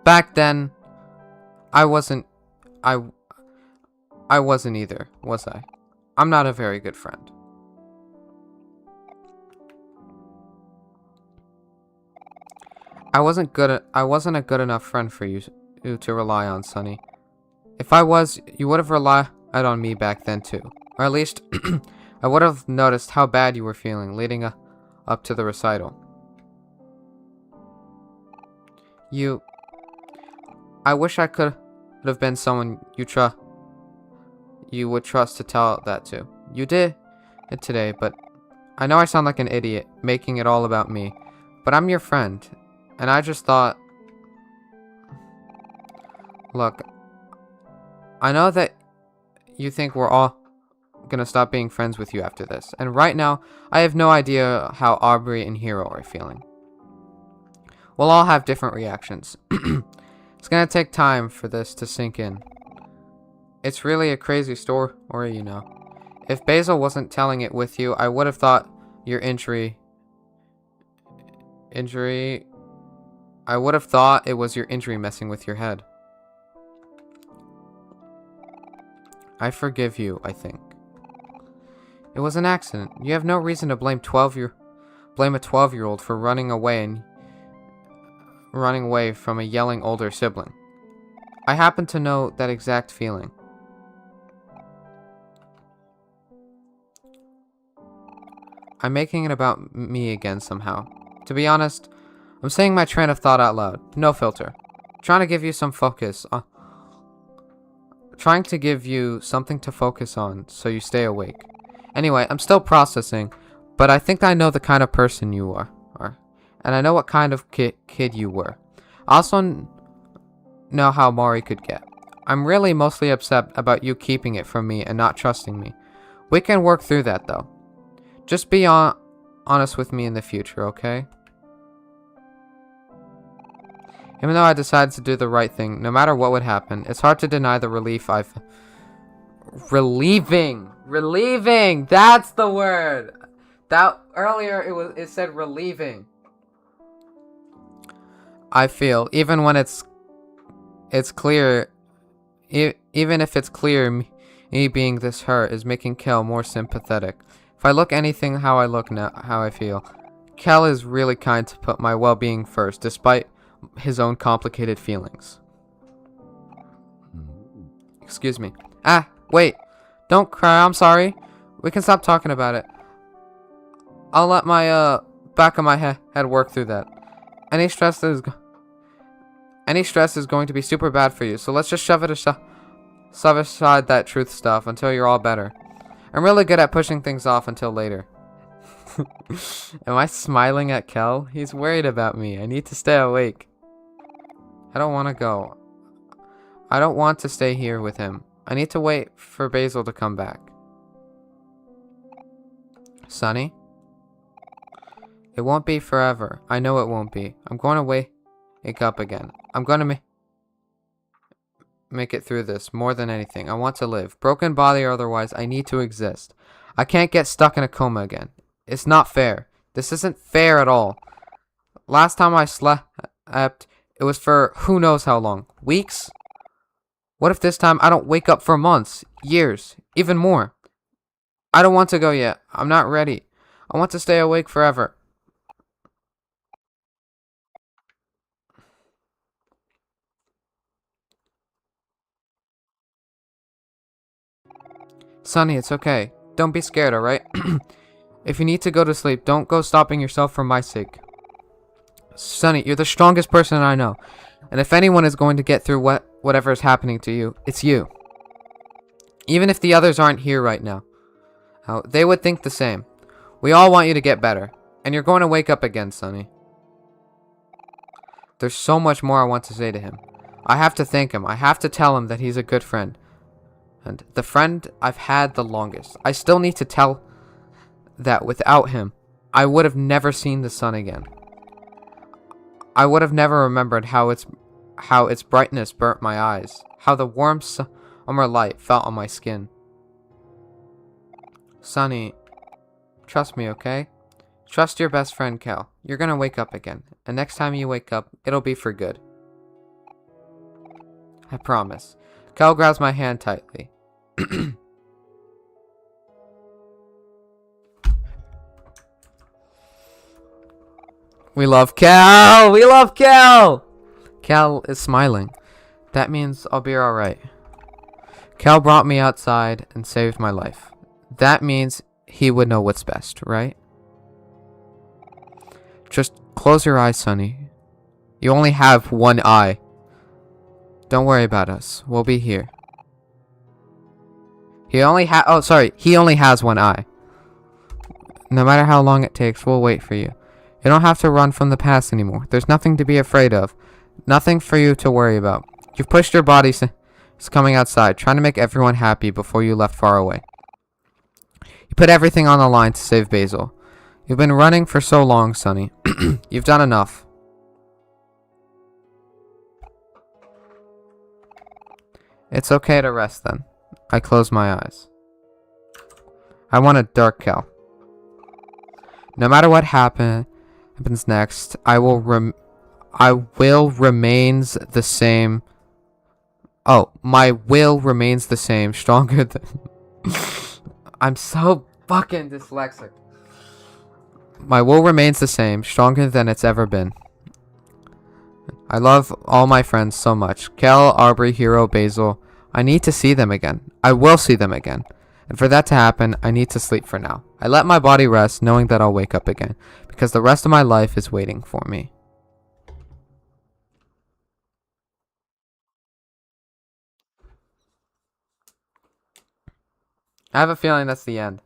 Back then, I wasn't either, was I? I'm not a very good friend. I wasn't a good enough friend for you to rely on, Sonny. If I was, you would have relied on me back then too. Or at least, I would have noticed how bad you were feeling leading up to the recital. I wish I could have been someone you would trust to tell that to. You did it today, but I know I sound like an idiot, making it all about me. But I'm your friend, and I just thought... Look, I know that you think we're all gonna stop being friends with you after this, and right now, I have no idea how Aubrey and Hero are feeling. We'll all have different reactions. It's gonna take time for this to sink in. It's really a crazy story, you know. If Basil wasn't telling it with you, I would have thought your injury... I would have thought it was your injury messing with your head. I forgive you, I think. It was an accident. You have no reason to blame a 12-year-old for running away from a yelling older sibling. I happen to know that exact feeling. I'm making it about me again somehow. To be honest, I'm saying my train of thought out loud. No filter. Trying to give you some focus. Trying to give you something to focus on so you stay awake. Anyway, I'm still processing, but I think I know the kind of person you are. And I know what kind of kid you were. I also know how Mari could get. I'm really mostly upset about you keeping it from me and not trusting me. We can work through that though. Just be honest with me in the future, okay? Even though I decided to do the right thing, no matter what would happen, it's hard to deny the relief I've... Relieving! That's the word! That earlier it said relieving. I feel, even when it's clear, even if it's clear me being this hurt is making Kel more sympathetic. If I look anything how I look now, how I feel, Kel is really kind to put my well-being first, despite his own complicated feelings. Excuse me. Ah, wait. Don't cry, I'm sorry. We can stop talking about it. I'll let my, back of my head work through that. Any stress is going to be super bad for you, so let's just shove aside that truth stuff until you're all better. I'm really good at pushing things off until later. Am I smiling at Kel? He's worried about me. I need to stay awake. I don't want to go. I don't want to stay here with him. I need to wait for Basil to come back. Sonny? It won't be forever. I know it won't be. I'm going to wake up again. I'm going to make it through this more than anything. I want to live. Broken body or otherwise, I need to exist. I can't get stuck in a coma again. It's not fair. This isn't fair at all. Last time I slept, it was for who knows how long. Weeks? What if this time I don't wake up for months, years, even more? I don't want to go yet. I'm not ready. I want to stay awake forever. Sonny, it's okay. Don't be scared, alright? If you need to go to sleep, don't go stopping yourself for my sake. Sonny, you're the strongest person I know. And if anyone is going to get through whatever is happening to you, it's you. Even if the others aren't here right now, they would think the same. We all want you to get better. And you're going to wake up again, Sonny. There's so much more I want to say to him. I have to thank him. I have to tell him that he's a good friend. And the friend I've had the longest. I still need to tell that without him, I would have never seen the sun again. I would have never remembered how its brightness burnt my eyes, how the warm summer light felt on my skin. Sonny, trust me, okay? Trust your best friend, Kel. You're gonna wake up again, and next time you wake up, it'll be for good. I promise. Kel grabs my hand tightly. We love Kel! We love Kel! Kel is smiling. That means I'll be alright. Kel brought me outside and saved my life. That means he would know what's best, right? Just close your eyes, Sonny. You only have one eye. Don't worry about us. We'll be here. He only has one eye. No matter how long it takes, we'll wait for you. You don't have to run from the past anymore. There's nothing to be afraid of. Nothing for you to worry about. You've pushed your body since coming outside, trying to make everyone happy before you left far away. You put everything on the line to save Basil. You've been running for so long, Sonny. You've done enough. It's okay to rest then. I close my eyes. I want a dark Kel. No matter what happens next, I will remains the same. Oh, my will remains the same, stronger than... I'm so fucking dyslexic. My will remains the same, stronger than it's ever been. I love all my friends so much. Kel, Aubrey, Hero, Basil. I need to see them again. I will see them again. And for that to happen, I need to sleep for now. I let my body rest, knowing that I'll wake up again, because the rest of my life is waiting for me. I have a feeling that's the end.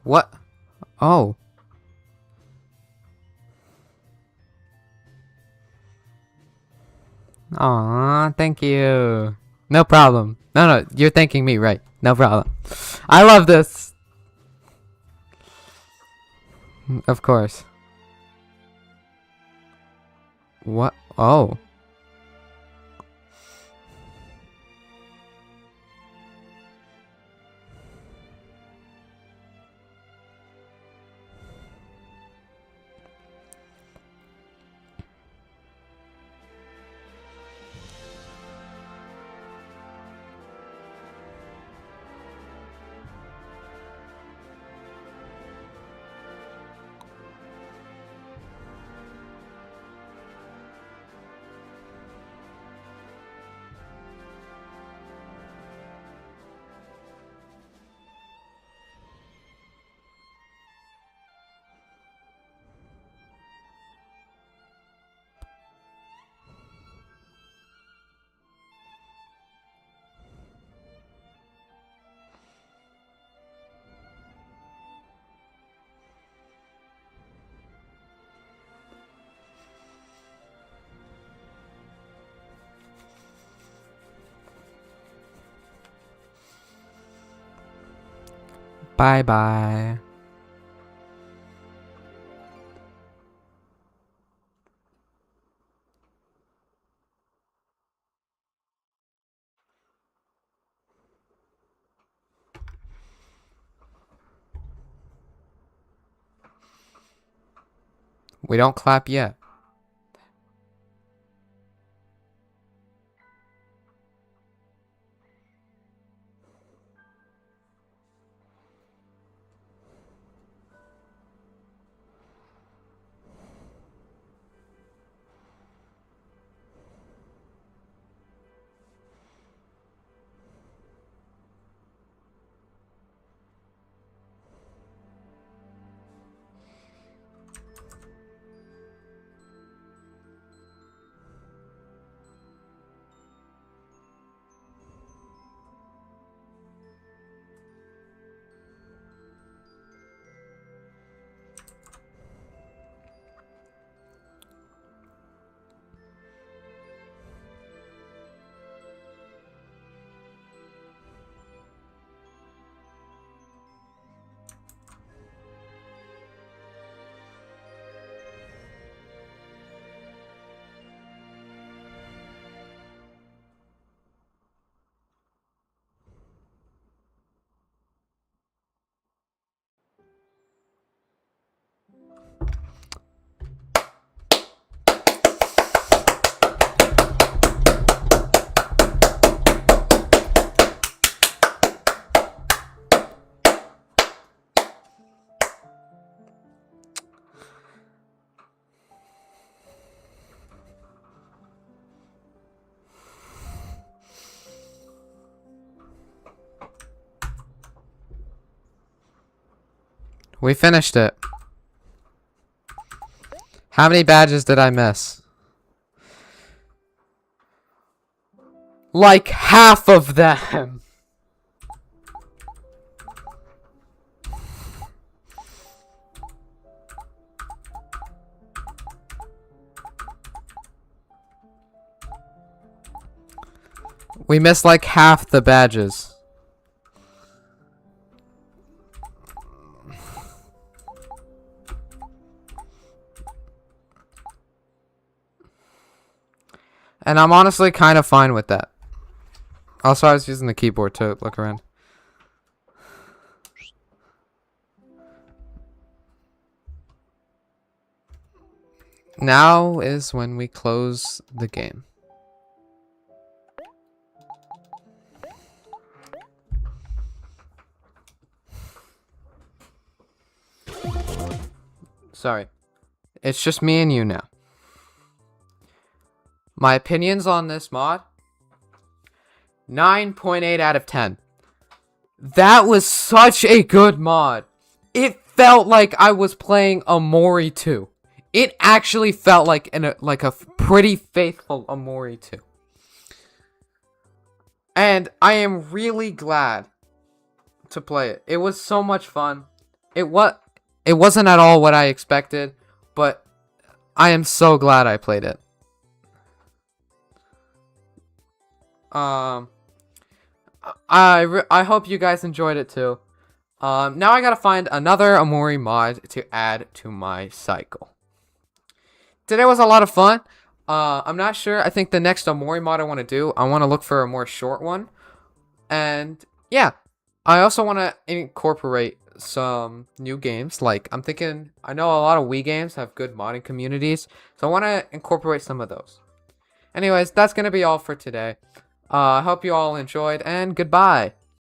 What? Oh. Aw, thank you. No problem. No, you're thanking me, right? No problem. I love this. Of course. What? Oh. Bye bye. We don't clap yet. We finished it. How many badges did I miss? Like half of them. We missed like half the badges. And I'm honestly kind of fine with that. Also, I was using the keyboard to look around. Now is when we close the game. Sorry. It's just me and you now. My opinions on this mod? 9.8 out of 10. That was such a good mod. It felt like I was playing Omori 2. It actually felt like a pretty faithful Omori 2. And I am really glad to play it. It was so much fun. it wasn't at all what I expected, but I am so glad I played it. I hope you guys enjoyed it too. Now I gotta find another omori mod to add to my cycle. Today was a lot of fun. I'm not sure. I think the next omori mod I want to do, I want to look for a more short one. And yeah, I also want to incorporate some new games. Like, I'm thinking, I know a lot of Wii games have good modding communities, so I want to incorporate some of those. Anyways, that's going to be all for today. I hope you all enjoyed, and goodbye.